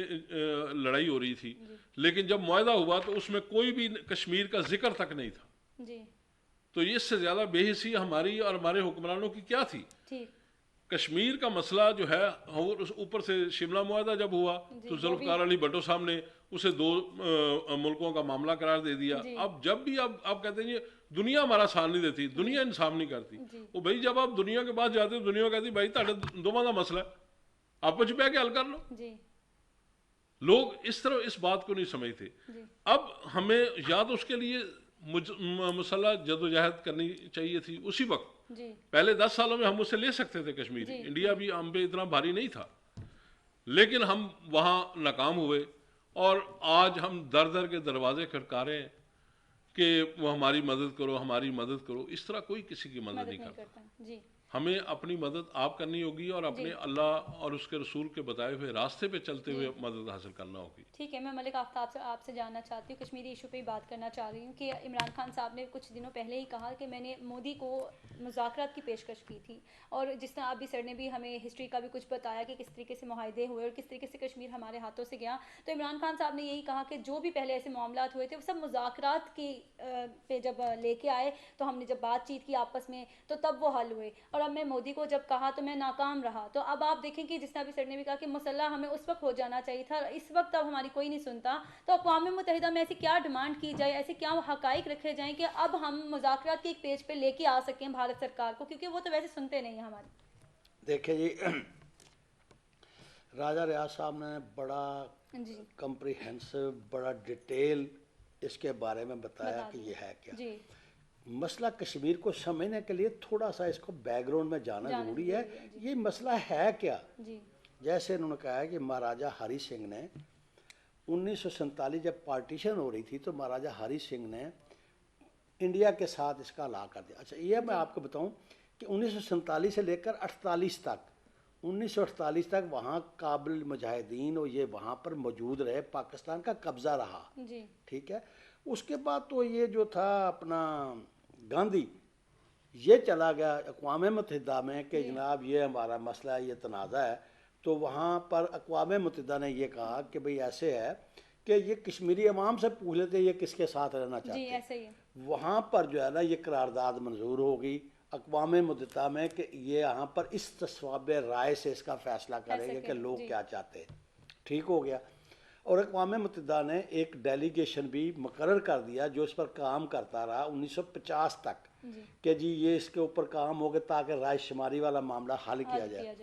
लड़ाई हो रही थी, लेकिन जब मुआहदा हुआ तो उसमें कोई भी कश्मीर का जिक्र तक नहीं था। जी तो ये इससे ज़्यादा बेहिसी हमारी और हमारे हुक्मरानों की क्या थी? ठीक कश्मीर का मसला जो है, और ऊपर से शिमला मुआहदा जब हुआ तो जुल्फ़िकार अली भुट्टो साहब ने उसे 2 मुल्कों का मामला करार दे दिया। अब जब भी आप कहते हैं दुनिया हमारा साथ नहीं देती, दुनिया इंसाफ नहीं करती, वो भाई जब आप दुनिया के पास जाते हो, दुनिया कहती भाई ताड़े दोवां का मसला है, आपस में के हल कर लो। जी लोग इस तरह इस बात को नहीं समझते। अब हमें या तो उसके लिए मुसल्लह जदोजहद करनी चाहिए थी उसी वक्त। जी पहले 10 सालों में हम उससे ले सकते थे कश्मीर, जी। इंडिया भी हम पे इतना भारी नहीं था, लेकिन हम वहाँ नाकाम हुए और आज हम दर दर के दरवाजे खटका रहे हैं कि वो हमारी मदद करो, हमारी मदद करो। इस तरह कोई किसी की मदद मदद नहीं नहीं करता। करता। जी हमें अपनी मदद आप करनी होगी और अपने अल्लाह और उसके रसूल के बताए हुए रास्ते पे चलते हुए मदद हासिल करना होगी। ठीक है, मैं मलिक आफ्ताब से आपसे जानना चाहती हूँ, कश्मीरी इशू पे ही बात करना चाह रही हूँ कि इमरान खान साहब ने कुछ दिनों पहले ही कहा कि मैंने मोदी को मुज़ाकरात की पेशकश की थी, और जिस तरह आप भी सर ने भी हमें हिस्ट्री का भी कुछ बताया कि किस तरीके से मुआहदे हुए और किस तरीके से कश्मीर हमारे हाथों से गया, तो इमरान खान साहब ने यही कहा कि जो भी पहले ऐसे मामलात हुए थे वो सब मुज़ाकरात की पे जब लेके आए तो हमने जब बातचीत की आपस में तो तब वो हल हुए, और अब मैं मोदी को जब कहा तो मैं नाकाम रहा। तो अब आप देखें कि जिस तरह अभी सर ने भी कहा कि मुसल्ला हमें उस वक्त हो जाना चाहिए था, इस वक्त अब हमारी कोई नहीं सुनता, तो अक़वाम मुत्तहिदा में ऐसी क्या डिमांड की जाए, ऐसे क्या हक़ाइक़ रखे जाएँ कि अब हम मुज़ाकरात के एक पेज पे लेके आ सकें भारत सरकार को, क्योंकि वो तो वैसे सुनते नहीं हैं हमारी। देखिए जी, राजा रियाज साहब ने बड़ा जी कम्प्रिहेंसिव, बड़ा डिटेल इसके बारे में बताया कि ये है क्या। जी मसला कश्मीर को समझने के लिए थोड़ा सा इसको बैकग्राउंड में जाना ज़रूरी है। ये मसला है क्या। जी जैसे उन्होंने कहा कि महाराजा हरि सिंह ने 1947 जब पार्टीशन हो रही थी तो महाराजा हरि सिंह ने इंडिया के साथ इसका ला कर दिया। अच्छा, ये मैं आपको बताऊं कि 1947 से लेकर 48 तक, 1948 तक वहाँ काबिल मुजाहिदीन और ये वहाँ पर मौजूद रहे, पाकिस्तान का कब्ज़ा रहा। जी ठीक है। उसके बाद तो ये जो था अपना गांधी, ये चला गया अक़वाम मुत्तहिदा में कि जनाब ये हमारा मसला है, ये तनाज़ा है। तो वहाँ पर अक़वाम मुत्तहिदा ने ये कहा कि भाई ऐसे है कि ये कश्मीरी अवाम से पूछ लेते ये किसके साथ रहना चाहते जी हैं। ऐसे ही है। वहाँ पर जो है ना ये करारदाद मंजूर हो गई अक़वाम मुत्तहिदा में कि ये यहाँ पर इस तस्वाब राय से इसका फ़ैसला करेंगे कि लोग क्या चाहते हैं। ठीक हो गया। और अक़वाम मुत्तहिदा ने एक डेलीगेशन भी मुकर्रर कर दिया जो इस पर काम करता रहा 1950 तक कि जी ये इसके ऊपर काम हो गया ताकि राय शुमारी वाला मामला हल किया जाए।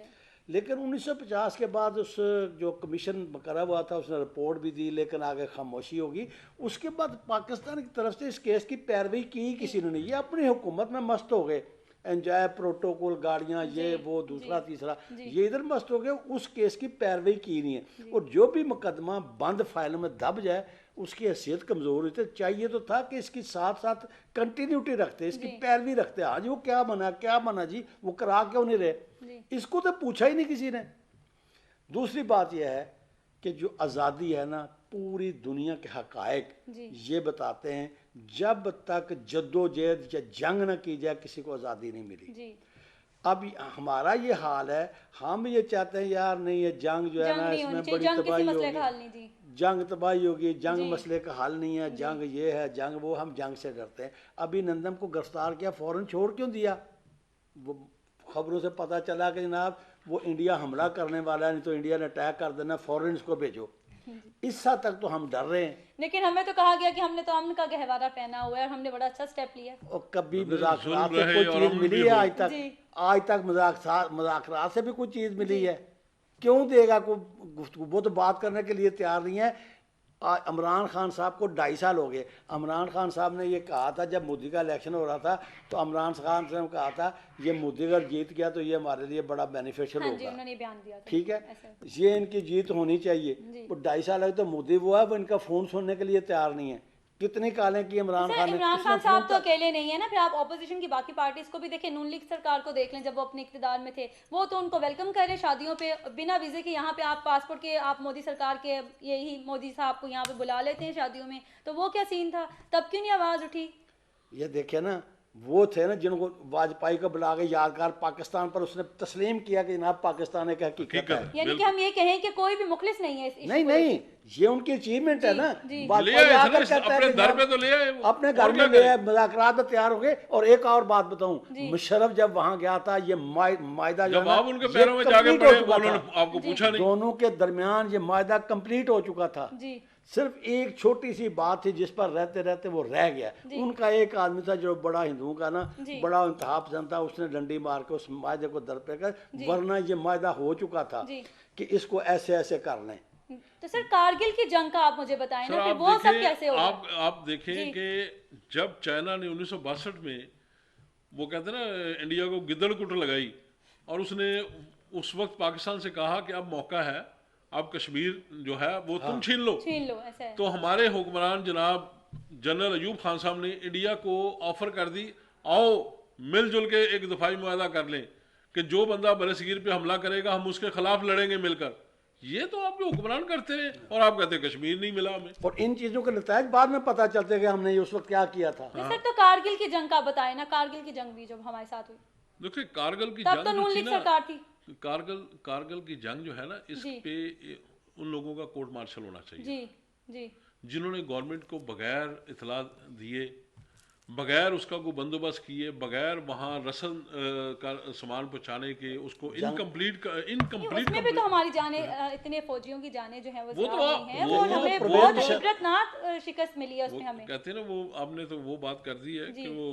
लेकिन 1950 के बाद उस जो कमीशन मुकर्रर हुआ था उसने रिपोर्ट भी दी, लेकिन आगे खामोशी होगी। उसके बाद पाकिस्तान की तरफ से इस केस की पैरवी की किसी ने नहीं। ये अपनी हुकूमत में मस्त हो गए, एंजॉय प्रोटोकॉल, गाड़ियाँ, ये वो, दूसरा तीसरा, ये इधर मस्त हो गए, उस केस की पैरवी की नहीं है। और जो भी मुकदमा बंद फाइल में दब जाए उसकी हैसियत कमज़ोर हुई। तो चाहिए तो था कि इसकी साथ साथ कंटिन्यूटी रखते, इसकी पैरवी रखते। हाँ जी वो क्या बना जी, वो करा क्यों नहीं रहे, इसको तो पूछा ही नहीं किसी ने। दूसरी बात यह है कि जो आज़ादी है ना, पूरी दुनिया के हक़ाइक़ ये बताते हैं जब तक जद्दोजहद या जंग न की जाए किसी को आज़ादी नहीं मिली। अब हमारा ये हाल है, हम ये चाहते हैं यार नहीं ये जंग जो है ना इसमें बड़ी तबाही होगी, जंग तबाही होगी, जंग मसले का हल नहीं है, जंग ये है, जंग वो, हम जंग से डरते हैं। अभी नंदम को गिरफ्तार किया, फ़ौरन छोड़ क्यों दिया? वो खबरों से पता चला कि जनाब वो इंडिया हमला करने वाला है, नहीं तो इंडिया ने अटैक कर देना, फ़ौरन इसको भेजो। इस हद तक तो हम डर रहे हैं। लेकिन हमें तो कहा गया कि हमने तो अमन का गहवारा पहना हुआ है और हमने बड़ा अच्छा स्टेप लिया। और कभी मुज़ाकरात से कोई चीज़ मिली है आज तक मुज़ाकरात से भी कोई चीज़ मिली है? क्यों देगा कोई गुफ्तगू? वो तो बात करने के लिए तैयार नहीं है। इमरान खान साहब को 2.5 साल हो गए। इमरान खान साहब ने ये कहा था जब मोदी का इलेक्शन हो रहा था तो इमरान खान साहब ने कहा था ये मोदी अगर जीत गया तो ये हमारे लिए बड़ा बेनिफिशियल होगा। उन्होंने बयान दिया था। ठीक है, ये इनकी जीत होनी चाहिए। वो 2.5 साल लगे तो मोदी वो है वो इनका फ़ोन सुनने के लिए तैयार नहीं है। कितनी कालें की इमरान खान साहब तो अकेले नहीं है ना, फिर आप ऑपोजिशन की बाकी पार्टीज को भी देखें, नून लीग सरकार को देख लें, जब वो अपने इख्तिदार में थे वो तो उनको वेलकम कर रहे शादियों पे बिना वीज़े के। यहाँ पे आप पासपोर्ट के, आप मोदी सरकार के, यही मोदी साहब को यहाँ पे बुला लेते हैं शादियों में, तो वो क्या सीन था? तब क्यों नहीं आवाज़ उठी? ये देखे ना, वो थे ना जिनको वाजपेयी को बुला के यादगार पाकिस्तान पर उसने तस्लीम किया कि जनाब पाकिस्तान एक हकीकत है। यानी कि हम ये कहें कि कोई भी मुखलिस नहीं है इस नहीं, ये उनकी अचीवमेंट है ना। अपने घर में तो ले आए, अपने घर में ले आए, मुज़ाकरात में तैयार हो गए। और एक और बात बताऊं, मुशर्रफ जब वहां गया था ये मायदा जो आप उनके पैरों में जाके पड़े, उन्होंने आपको पूछा नहीं। दोनों के दरमियान ये मायदा कंप्लीट हो चुका था। सिर्फ एक छोटी सी बात थी जिस पर रहते रहते वो रह गया। उनका एक आदमी था जो बड़ा हिंदुओं का ना बड़ा इंतहा पसंद था, उसने डंडी मार के उस मायदे को दर पे कर, वरना ये मायदा हो चुका था कि इसको ऐसे ऐसे कर लें। तो सर कारगिल की जंग का आप मुझे बताएं सर ना, फिर आप वो सब देखें, कैसे होगा? आप देखें जी। कि जब चाइना ने 1962 में वो कहते हैं ना इंडिया को गिद्दड़ कुट लगाई, और उसने उस वक्त पाकिस्तान से कहा कि अब मौका है, अब कश्मीर जो है वो तुम छीन लो, छीन लो, ऐसा है। तो हमारे हुक्मरान जनाब जनरल अयूब खान साहब ने इंडिया को ऑफर कर दी, आओ मिलजुल के एक दफाई मुआहदा कर लें कि जो बंदा बरसगीर पे हमला करेगा हम उसके खिलाफ लड़ेंगे मिलकर। ये तो आपके हुक्मरान करते रहे, और आप कहते हैं कश्मीर नहीं मिला हमें। और इन चीज़ों के नतीजे बाद में पता चलते हैं कि हमने ये उस वक्त क्या किया था। नहीं सर, तो कारगिल की जंग का बताएं ना, कारगिल की जंग भी जब हमारे साथ हुई देखिए कारगिल की तब जंग तो जो नून थी लीग ना, सरकार थी। कारगिल की जंग जो है ना, इस जी। पे उन लोगों का कोर्ट मार्शल होना चाहिए जी जी जिन्होंने गवर्नमेंट को बगैर इतला दिए, बगैर उसका कोई बंदोबस्त किए, बगैर वहाँ रसन का सामान पहुँचाने के उसको इनकम्प्लीट उसमें भी तो हमारी जाने इतने फौजियों की जाने जो है वो वो तो ज़ाया आप- हुई हैं, वो- वो वो- हमें वो बहुत तो- इबरतनाक शिकस्त मिली है वो उसमें हमें। कहते हैं ना, वो आपने तो वो बात कर दी है जी। कि वो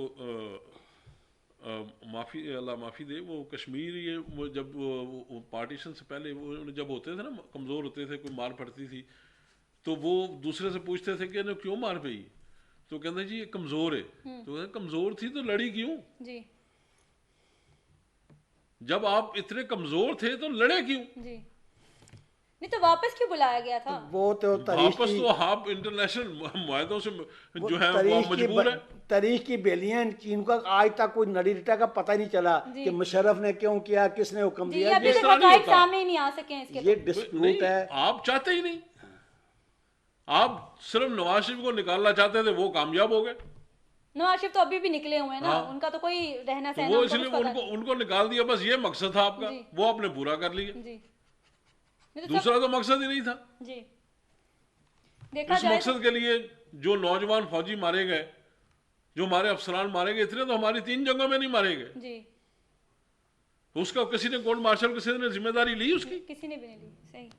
माफ़ी, अल्लाह माफ़ी दे, वो कश्मीर ये वो जब वो पार्टीशन से पहले वो जब होते थे ना, कमज़ोर होते थे, कोई मार पड़ती थी, तो वो दूसरे से पूछते थे कि इन्हें क्यों मार पई, तो कहते जी ये कमज़ोर है, तो कहते कमज़ोर थी तो लड़ी क्यों? जी जब आप इतने कमज़ोर थे तो लड़े क्यों? जी, नहीं तो वापस क्यों बुलाया गया था? वो तो तारीख वापस की तो आप इंटरनेशनल मुआहदों से वो जो है वो तारीख की मजबूर है। तारीख की बेलियां इनको आज तक कोई नड़ी रिटा का पता ही नहीं चला जी। कि मुशर्रफ ने क्यों किया, किसने हुक्म जी, दिया। अभी इस तक तरह नहीं हकायक होता। सामने ही नहीं आ सके हैं इसके ये तो। डिस्प्यूट नहीं, है। आप चाहते ही नहीं, आप सिर्फ नवाज शरीफ को निकालना चाहते थे, वो कामयाब हो गए, नवाज शरीफ तो अभी भी निकले हुए हैं ना, हाँ। उनका तो कोई रहना तो सहना वो उनको इसलिए कुछ पता उनको उनको निकाल दिया, बस ये मकसद था आपका, जी। वो आपने पूरा कर लिया। नहीं। जी नहीं तो दूसरा तो मकसद ही नहीं था। जी देखा इस जाए मकसद के लिए जो नौजवान फौजी मारे गए, जो हमारे अफसरान मारे गए, इतने तो हमारी 3 जंगों में नहीं मारे गए, जी तो उसका किसी ने कोर्ट मार्शल किसी ने जिम्मेदारी ली उसकी? किसी ने भी नहीं ली, सही।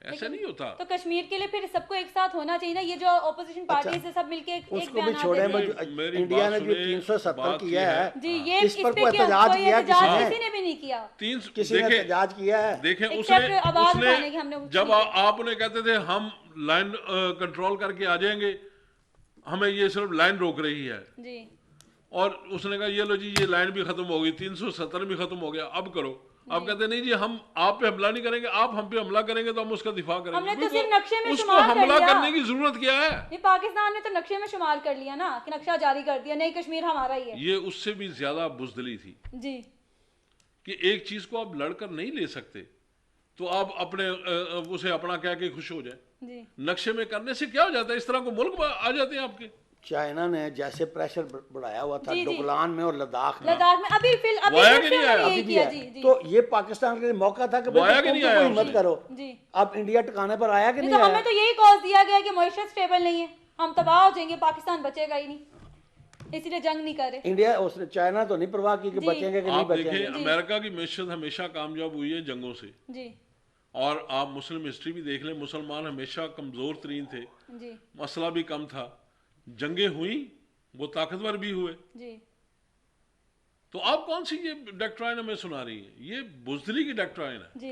ऐसा नहीं होता। तो कश्मीर के लिए फिर सबको एक साथ होना चाहिए ना, ये जो ऑपोजिशन पार्टी से सब मिलके एक उसको भी बयान छोड़े, दे दें। जो मेरी इंडिया बात ने जो सुने, 370 बात किया ये है, जी, ये इस पर कोई क्यों? एहतजाज कोई किया एहतजाज किसी किसी ने? ने भी नहीं किया। किसी ने देखें एहतजाज किया है? देखें Except उसने आवाज उठाने की हमने उसने वो जब की है। आपने कहते थे हम लाइन कंट्रोल करके आ जाएंगे, हमें ये सिर्फ लाइन रोक रही है, जी और उसने कहा ये लो जी ये लाइन भी खत्म हो गई, 370 भी खत्म हो गया, अब करो। आप कहते नहीं जी हम आप पे हमला नहीं करेंगे, आप हम पे हमला करेंगे तो हम उसका दिफा करेंगे। हमने तो बिल्कुल, सिर्फ नक्शे में उसको शुमार कर हमला लिया। करने की जरूरत क्या है? नहीं, पाकिस्तान ने तो नक्शे में शुमार कर लिया ना, कि नक्शा जारी कर दिया, नहीं कश्मीर हमारा ही है। ये उससे भी ज्यादा बुजदली थी जी कि एक चीज को आप लड़कर नहीं ले सकते, तो आप अपने उसे अपना कह के खुश हो जाए। जी नक्शे में करने से क्या हो जाता है, इस तरह को मुल्क आ जाते हैं आपके। चाइना ने जैसे प्रेशर बढ़ाया हुआ था जी, जी। डोकलान में और लद्दाख में, लद्दाख में अभी वो आया कि फिर नहीं से आया? उन्होंने अभी यही भी किया। है। जी जी तो ये पाकिस्तान के लिए मौका था कि वो आया भाई कि तुम नहीं तो आया कोई हिम्मत उसमें? करो। जी अब इंडिया ठिकाने पर आया कि नहीं नहीं तो हमें आया? तो यही कॉज दिया गया कि मॉइस्चर स्टेबल नहीं है, हम तबाह हो जाएंगे, पाकिस्तान बचेगा ही नहीं, इसीलिए जंग नहीं करे। इंडिया उसने चाइना तो नहीं परवाह की कि जी। बचेंगे कि नहीं आप देखें बचेंगे। अमेरिका की मैशत हमेशा कामयाब हुई है जंगों से, जी और आप मुस्लिम हिस्ट्री भी देख लें, मुसलमान हमेशा कमजोर तरीन थे, जी मसला भी कम था, जंगें हुई वो ताकतवर भी हुए। जी तो आप कौन सी ये डॉक्ट्राइन हमें सुना रही है? ये बुजदली की डॉक्ट्राइन है। जी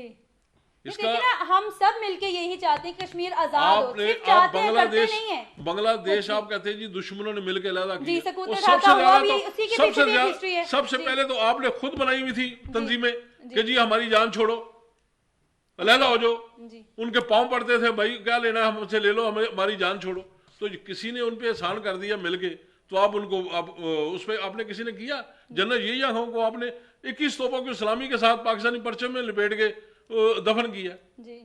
इसका देखिए ना, हम सब मिलके यही चाहते हैं कि कश्मीर आजाद हो, आपने सिर्फ आप चाहते हैं, करते बांग्लादेश नहीं है। बांग्लादेश आप कहते हैं जी दुश्मनों ने मिलकर लड़ा जी, किया, सकूत और ढाका सबसे हुआ भी ज्यादा उसी के तो पीछे भी एक हिस्ट्री है। सबसे जी। पहले तो आपने खुद बनाई हुई थी तंजीमें कि जी हमारी जान छोड़ो, लैला हो जाओ, जी उनके पांव पड़ते थे, भाई क्या लेना है हमसे ले लो, हमें हमारी जान छोड़ो। तो किसी ने उन पे एहसान कर दिया मिलके, तो आप उनको आप उस पे आपने किसी ने किया? जनरल यही आंखों को आपने 21 तोपों की सलामी के साथ पाकिस्तानी परचम में लपेट के दफन किया। जी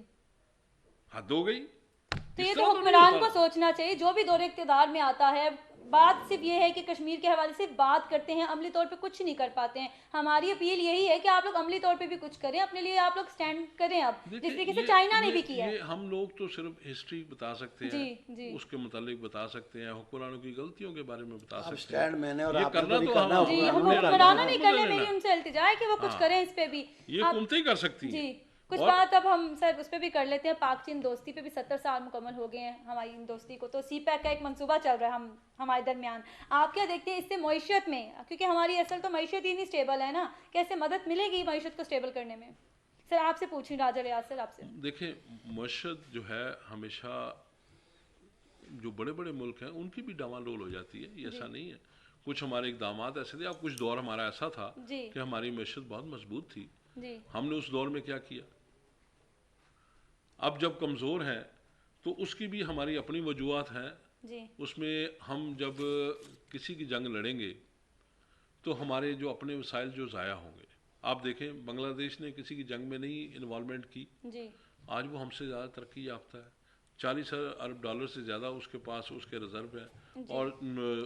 हद हो गई। तो इस ये तरह तो नहीं हुक्मरान होता। को सोचना चाहिए, जो भी दौरे इक़्तिदार में आता है, बात सिर्फ ये है कि कश्मीर के हवाले से बात करते हैं, अमली तौर पे कुछ नहीं कर पाते हैं। हमारी अपील यही है कि आप लोग अमली तौर पे भी कुछ करें, अपने लिए आप लोग स्टैंड करें, अब जिस देखिए, तरीके से ये- चाइना ने भी ये- किया है। ये हम लोग तो सिर्फ हिस्ट्री बता सकते हैं, जी, जी। उसके मुतालिक बता सकते हैं, हुक्मरानों की गलतियों के बारे में बता अब सकते हैं। स्टैंड मैंने और ये आपने करना तो नहीं तो करना, हम- जी, हुक्मरानों हम ने करना हुक्मरानों है, नहीं हुक्मरानों करने, ने मेरी करना उनसे इल्तिजा है कि वो कुछ हाँ। करें इस पे भी। ये आप- हुकूमतें ही कर सकती हैं। जी कुछ और- बात अब हम सर उस पर भी कर लेते हैं। पाक चीन दोस्ती पे भी 70 साल मुकम्मल हो गए हैं हमारी इन दोस्ती को, तो CPEC का एक मंसूबा चल रहा है हमारे दरमियान। आप क्या देखते हैं इससे मईशत में, क्योंकि हमारी असल तो मईशत ही नहीं स्टेबल है ना, कैसे मदद मिलेगी मईशत को स्टेबल करने में? सर आपसे पूछी राजा रियाज सर आपसे। देखिए, मशद जो है हमेशा जो बड़े बड़े मुल्क हैं उनकी भी डामाडोल हो जाती है, ये ऐसा नहीं है। कुछ हमारे इकदामात ऐसे थे, अब कुछ दौर हमारा ऐसा था जी कि हमारी मशद बहुत मजबूत थी, जी हमने उस दौर में क्या किया। अब जब कमज़ोर हैं तो उसकी भी हमारी अपनी वजूहात हैं। जी उसमें हम जब किसी की जंग लड़ेंगे तो हमारे जो अपने वसाइल जो ज़ाया होंगे। आप देखें, बांग्लादेश ने किसी की जंग में नहीं इन्वॉल्वमेंट की, जी आज वो हमसे ज़्यादा तरक्की याफ्ता है। 40 अरब डॉलर से ज़्यादा उसके पास उसके रिज़र्व है जी। और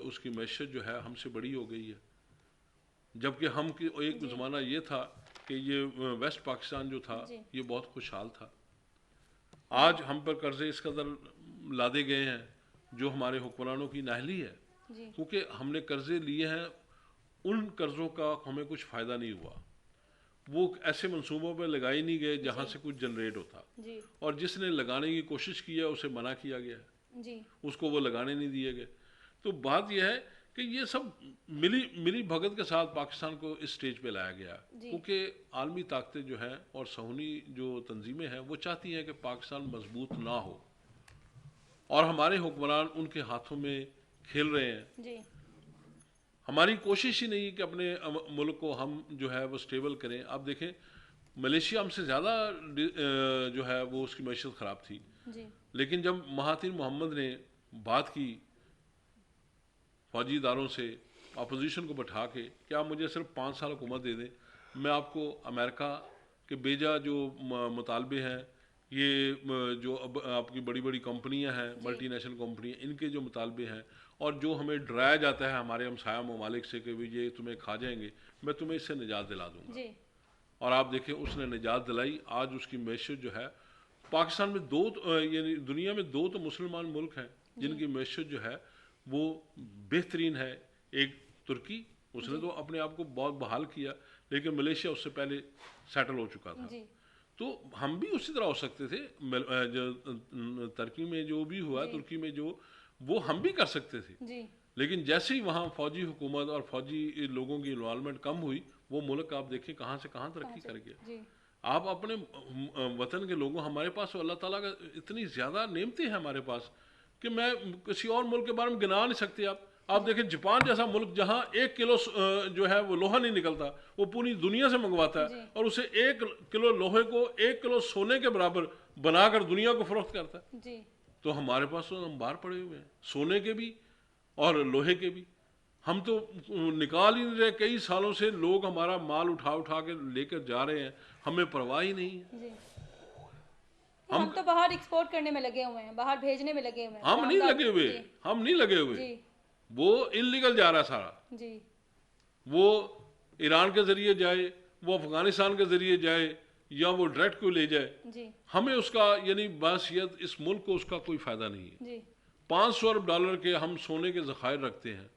उसकी मैशत जो है हमसे बड़ी हो गई है। जबकि हम की एक जी। ज़माना ये था कि ये वेस्ट पाकिस्तान जो था जी। ये बहुत खुशहाल था। आज हम पर कर्जे इस कदर लादे गए हैं जो हमारे हुक्मरानों की नाहली है, जी क्योंकि हमने कर्जे लिए हैं, उन कर्जों का हमें कुछ फ़ायदा नहीं हुआ। वो ऐसे मंसूबों पर लगाए नहीं गए जहाँ जी। से कुछ जनरेट होता, जी और जिसने लगाने की कोशिश की है उसे मना किया गया है, जी उसको वो लगाने नहीं दिए गए। तो बात यह है कि ये सब मिली भगत के साथ पाकिस्तान को इस स्टेज पे लाया गया, जी। क्योंकि आलमी ताकतें जो हैं और सहूनी जो तंजीमें हैं वो चाहती हैं कि पाकिस्तान मजबूत ना हो, और हमारे हुक्मरान उनके हाथों में खेल रहे हैं। जी हमारी कोशिश ही नहीं कि अपने मुल्क को हम जो है वो स्टेबल करें। आप देखें, मलेशिया हमसे ज़्यादा जो है वो उसकी मैशत ख़राब थी, जी लेकिन जब महातिर मोहम्मद ने बात की फौजी इदारों से, अपोजिशन को बैठा के कि आप मुझे सिर्फ 5 साल हुकूमत दे दें, मैं आपको अमेरिका के बेजा जो मुतालबे हैं, ये जो अब आपकी बड़ी बड़ी कंपनियां हैं, मल्टीनेशनल कंपनियां, इनके जो मुतालबे हैं और जो हमें डराया जाता है हमारे हमसाया ममालिक से कि ये तुम्हें खा जाएंगे, मैं तुम्हें इससे निजात दिला दूंगा। जी और आप देखें उसने निजात दिलाई। आज उसकी मैशत जो है पाकिस्तान में यानी दुनिया में 2 तो मुसलमान मुल्क हैं जिनकी मैशत जो है वो बेहतरीन है। एक तुर्की, उसने तो अपने आप को बहुत बहाल किया, लेकिन मलेशिया उससे पहले सेटल हो चुका था। जी तो हम भी उसी तरह हो सकते थे। जो तुर्की में जो भी हुआ, तुर्की में जो वो हम भी कर सकते थे, जी लेकिन जैसे ही वहाँ फौजी हुकूमत और फौजी लोगों की इन्वॉल्वमेंट कम हुई, वो मुल्क आप देखें कहाँ से कहाँ तरक्की कर गया। जी आप अपने वतन के लोगों, हमारे पास अल्लाह ताला का इतनी ज़्यादा नेमतें हैं हमारे पास कि मैं किसी और मुल्क के बारे में गिना नहीं सकती। आप देखें जापान जैसा मुल्क जहाँ 1 किलो जो है वो लोहा नहीं निकलता, वो पूरी दुनिया से मंगवाता है और उसे 1 किलो लोहे को 1 किलो सोने के बराबर बनाकर दुनिया को फरोख्त करता है। जी तो हमारे पास तो अंबार पड़े हुए हैं, सोने के भी और लोहे के भी। हम तो निकाल ही नहीं रहे। कई सालों से लोग हमारा माल उठा उठा के लेकर जा रहे हैं, हमें परवाह ही नहीं है। जी हम तो बाहर एक्सपोर्ट करने में लगे हुए हैं, बाहर भेजने में लगे हुए हैं। हम नहीं लगे हुए, जी हम नहीं लगे हुए। जी वो इलीगल जा रहा है सारा। जी वो ईरान के जरिए जाए, वो अफगानिस्तान के जरिए जाए, या वो डायरेक्ट को ले जाए, जी हमें उसका यानी बासियत इस मुल्क को उसका कोई फ़ायदा नहीं है। जी 500 अरब डॉलर के हम सोने के ज़खायर रखते हैं,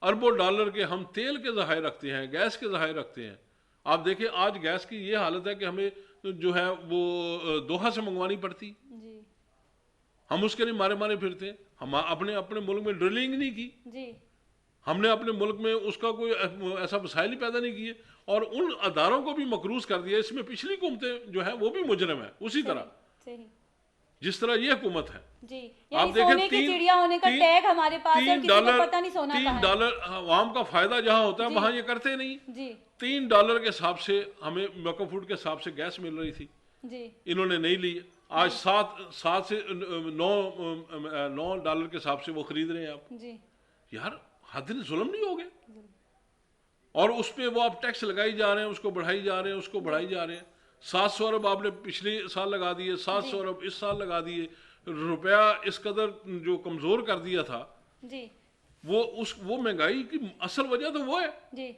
अरबों डॉलर के हम तेल के ज़खायर रखते हैं, गैस के ज़खायर रखते हैं। आप देखें आज गैस की ये हालत है कि हमें जो है वो दोहा से मंगवानी पड़ती, जी हम उसके लिए मारे मारे फिरते हैं। हम अपने मुल्क में ड्रिलिंग नहीं की, जी हमने अपने मुल्क में उसका कोई ऐसा वसाइल ही पैदा नहीं किए, और उन अदारों को भी मकरूज कर दिया। इसमें पिछली हुकूमतें जो है वो भी मुजरम है उसी तरह सही जिस तरह ये हुकूमत है। जी आप यानी देखें सोने की चिड़िया होने का टैग हमारे पास है, किसी को पता नहीं सोना कहाँ है। $3 आवाम का फायदा जहाँ होता है वहां ये करते नहीं। जी $3 के हिसाब से हमें मकफूड के हिसाब से गैस मिल रही थी, जी इन्होंने नहीं ली। आज 7 से 9 डॉलर के हिसाब से वो खरीद रहे हैं। आप जी यार हद जुल्म नहीं हो गए? और उस पर वो आप टैक्स लगाई जा रहे हैं, उसको बढ़ाई जा रहे हैं, उसको बढ़ाई जा रहे हैं। 700 अरब आपने पिछले साल लगा दिए, 700 अरब इस साल लगा दिए। रुपया इस कदर जो कमज़ोर कर दिया था, जी वो महंगाई की असल वजह तो वो है। जी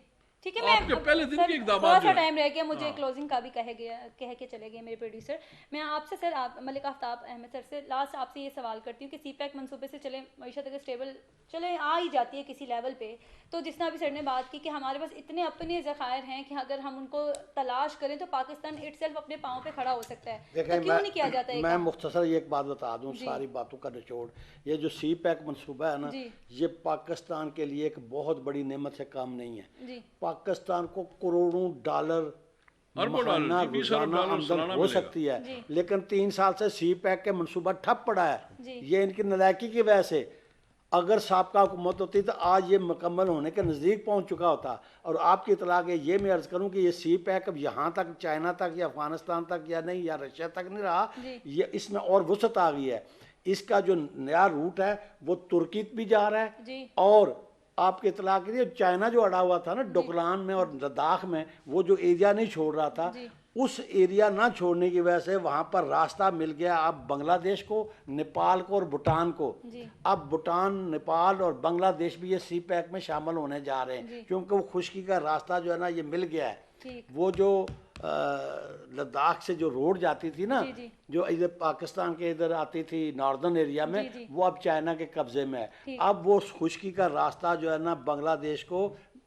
ठीक है। आपके मैं पहले दिन सर के इक़दामात थोड़ा जो सा है। टाइम रह गया, मुझे क्लोजिंग का भी कह के चले गए मेरे प्रोड्यूसर। मैं आपसे सर मलिक आफ्ताब अहमद सर से लास्ट आपसे ये सवाल करती हूँ कि सीपैक मंसूबे से चले मईशत अगर स्टेबल चले आ ही जाती है किसी लेवल पे, तो जिस तरह अभी सर ने बात की कि हमारे पास इतने अपने ज़खायर हैं कि अगर हम उनको तलाश करें तो पाकिस्तान इटसेल्फ अपने पाँव पे खड़ा हो सकता है। तो क्यों नहीं किया जाता है? मैं मुख्तसर ये एक बात बता दूं, सारी बातों का निचोड़, ये जो सी पैक मनसूबा है ना, ये पाकिस्तान के लिए एक बहुत बड़ी नेमत से काम नहीं है। जी पाकिस्तान को करोड़ों डॉलर अरबों डॉलर महाना जी, 20 अरब रोजाना डॉलर आमदन सालाना हो मिलेगा। सकती है। जी। लेकिन 3 साल से सी पैक के मंसूबा ठप पड़ा जी। है। ये इनकी नालायकी की वजह से। अगर साबका हुकूमत होती तो आज ये मुकम्मल होने के नज़दीक पहुंच चुका होता। और आपकी इतला के ये मैं अर्ज़ करूं कि ये सी पैक अब यहाँ तक, चाइना तक या अफगानिस्तान तक या नहीं, या रशिया तक नहीं रहा, जी। ये इसमें और वसअत आ गई है। इसका जो नया रूट है वो तुर्की भी जा रहा है। जी। और आपके इतला के लिए चाइना जो अड़ा हुआ था ना डोकलान में और लद्दाख में, वो जो एरिया नहीं छोड़ रहा था, जी। उस एरिया ना छोड़ने की वजह से वहाँ पर रास्ता मिल गया अब बांग्लादेश को, नेपाल को और भूटान को। जी। अब भूटान, नेपाल और बांग्लादेश भी ये सी पैक में शामिल होने जा रहे जी। हैं, क्योंकि वो खुश्की का रास्ता जो है ना ये मिल गया है। ठीक। वो जो लद्दाख से जो रोड जाती थी ना, जी, जी। जो इधर पाकिस्तान के इधर आती थी नॉर्दर्न एरिया में, जी, जी। वो अब चाइना के कब्जे में है। ठीक। अब वो खुश्की का रास्ता जो है ना बांग्लादेश को,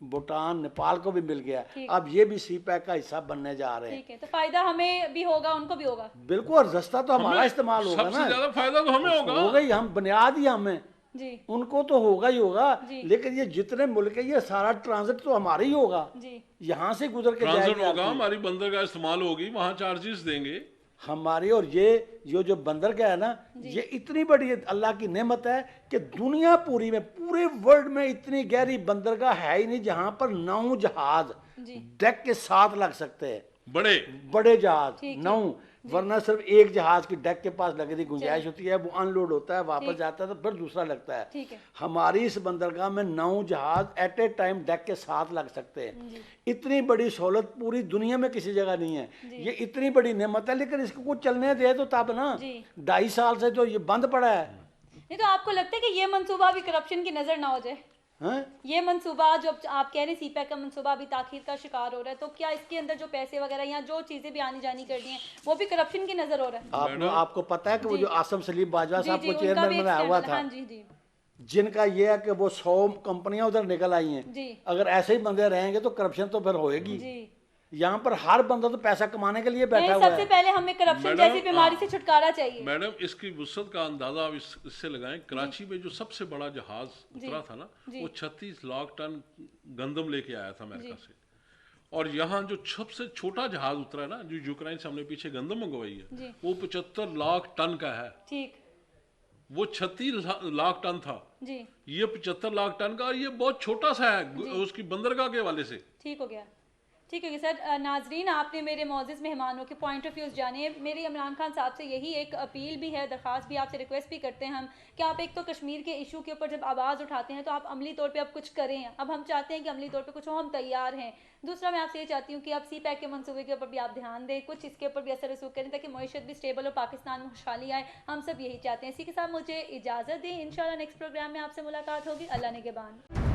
भूटान, नेपाल को भी मिल गया। ठीक। अब ये भी सी पैक का हिस्सा बनने जा रहे हैं। ठीक है, तो फायदा हमें भी होगा, उनको भी होगा। बिल्कुल, और रास्ता तो हमारा हमें इस्तेमाल होगा सबसे ना। ज्यादा फायदा तो हमें होगा। होगा ही, हम बुनियाद ही हमें, जी। उनको तो होगा ही होगा। जी। लेकिन ये जितने मुल्क है ये सारा ट्रांजिट तो हमारा ही होगा। जी। यहाँ से गुजर के ट्रांजिट जाएगी होगा, आपकी। हमारी बंदर का इस्तेमाल होगी, वहां चार्जेस देंगे हमारी। और ये जो बंदर का है ना, ये इतनी बड़ी अल्लाह की नेमत है कि दुनिया पूरी में, पूरे वर्ल्ड में इतनी गहरी बंदरगाह है ही नहीं जहां पर 9 जहाज जी। डेक के साथ लग सकते हैं। बड़े। बड़े जहाज ठीक है। 9, वरना सिर्फ एक जहाज की डेक के पास लगने की गुंजाइश होती है, वो अनलोड होता है, वापस ठीक। जाता है तो फिर दूसरा लगता है। ठीक है। हमारी इस बंदरगाह में 9 जहाज एट ए टाइम डेक के साथ लग सकते हैं। जी। इतनी बड़ी सहूलत पूरी दुनिया में किसी जगह नहीं है। जी। ये इतनी बड़ी नेमत है, लेकिन इसको कुछ चलने दे तो तब ना। जी। 2.5 साल से जो ये बंद पड़ा है। नहीं तो आपको लगता है कि ये मंसूबा भी करप्शन की नजर ना हो जाए? हैं? ये मंसूबा जो आप कह रहे हैं सीपैक का मंसूबा अभी ताखीर का शिकार हो रहा है, तो क्या इसके अंदर जो पैसे वगैरह या जो चीजें भी आनी जानी करनी है वो भी करप्शन की नजर हो रहा है? आपको पता है कि वो जी। जो आसम सलीम बाजवा जी साहब जी, को उनका चेयरमैन भी एक बनाया हुआ स्कैंडल। था, हाँ जी जी जिनका ये है कि वो 100 कंपनियां उधर निकल आई हैं। जी। अगर ऐसे ही बंदे रहेंगे तो करप्शन तो फिर होएगी। जी। यहाँ पर हर बंदा तो पैसा कमाने के लिए बैठा नहीं, हुआ सबसे है। पहले हमें करप्शन मैडम, जैसी बीमारी हाँ। से छुटकारा चाहिए। मैडम, इसकी वुसअत का अंदाजा आप इससे लगाएं। कराची में जो सबसे बड़ा जहाज उतरा था ना, जी। वो 36 लाख टन गंदम लेके आया था अमेरिका जी। से। और यहाँ जो सबसे छोटा जहाज उतरा है ना, जो यूक्रेन से हमने पीछे गंदम मंगवाई जी। है, वो 75 लाख टन का है। ठीक। वो 36 लाख टन था, जी। ये 75 लाख टन का, और ये बहुत छोटा सा है उसकी बंदरगाह के हवाले से। ठीक हो गया। ठीक है सर। नाजरीन, आपने मेरे मौजूद मेहमानों के पॉइंट ऑफ व्यूज़ जाने। मेरी इमरान खान साहब से यही एक अपील भी है, दरख्वास्त भी, आपसे रिक्वेस्ट भी करते हैं हम कि आप एक तो कश्मीर के इशू के ऊपर जब आवाज़ उठाते हैं तो आप अमली तौर पे अब कुछ करें। अब हम चाहते हैं कि अमली तौर पे कुछ हो, हम तैयार हैं। दूसरा, मैं आपसे ये चाहती हूँ कि आप सी पैक के मनसूबे के ऊपर भी आप ध्यान दें, कुछ इसके ऊपर भी असर रसूख करें ताकि मईशत भी स्टेबल हो, पाकिस्तान में खुशहाली आए। हम सब यही चाहते हैं। इसी के साथ मुझे इजाज़त दें। इंशाल्लाह नेक्स्ट प्रोग्राम में आपसे मुलाकात होगी। अल्लाह निगहबान।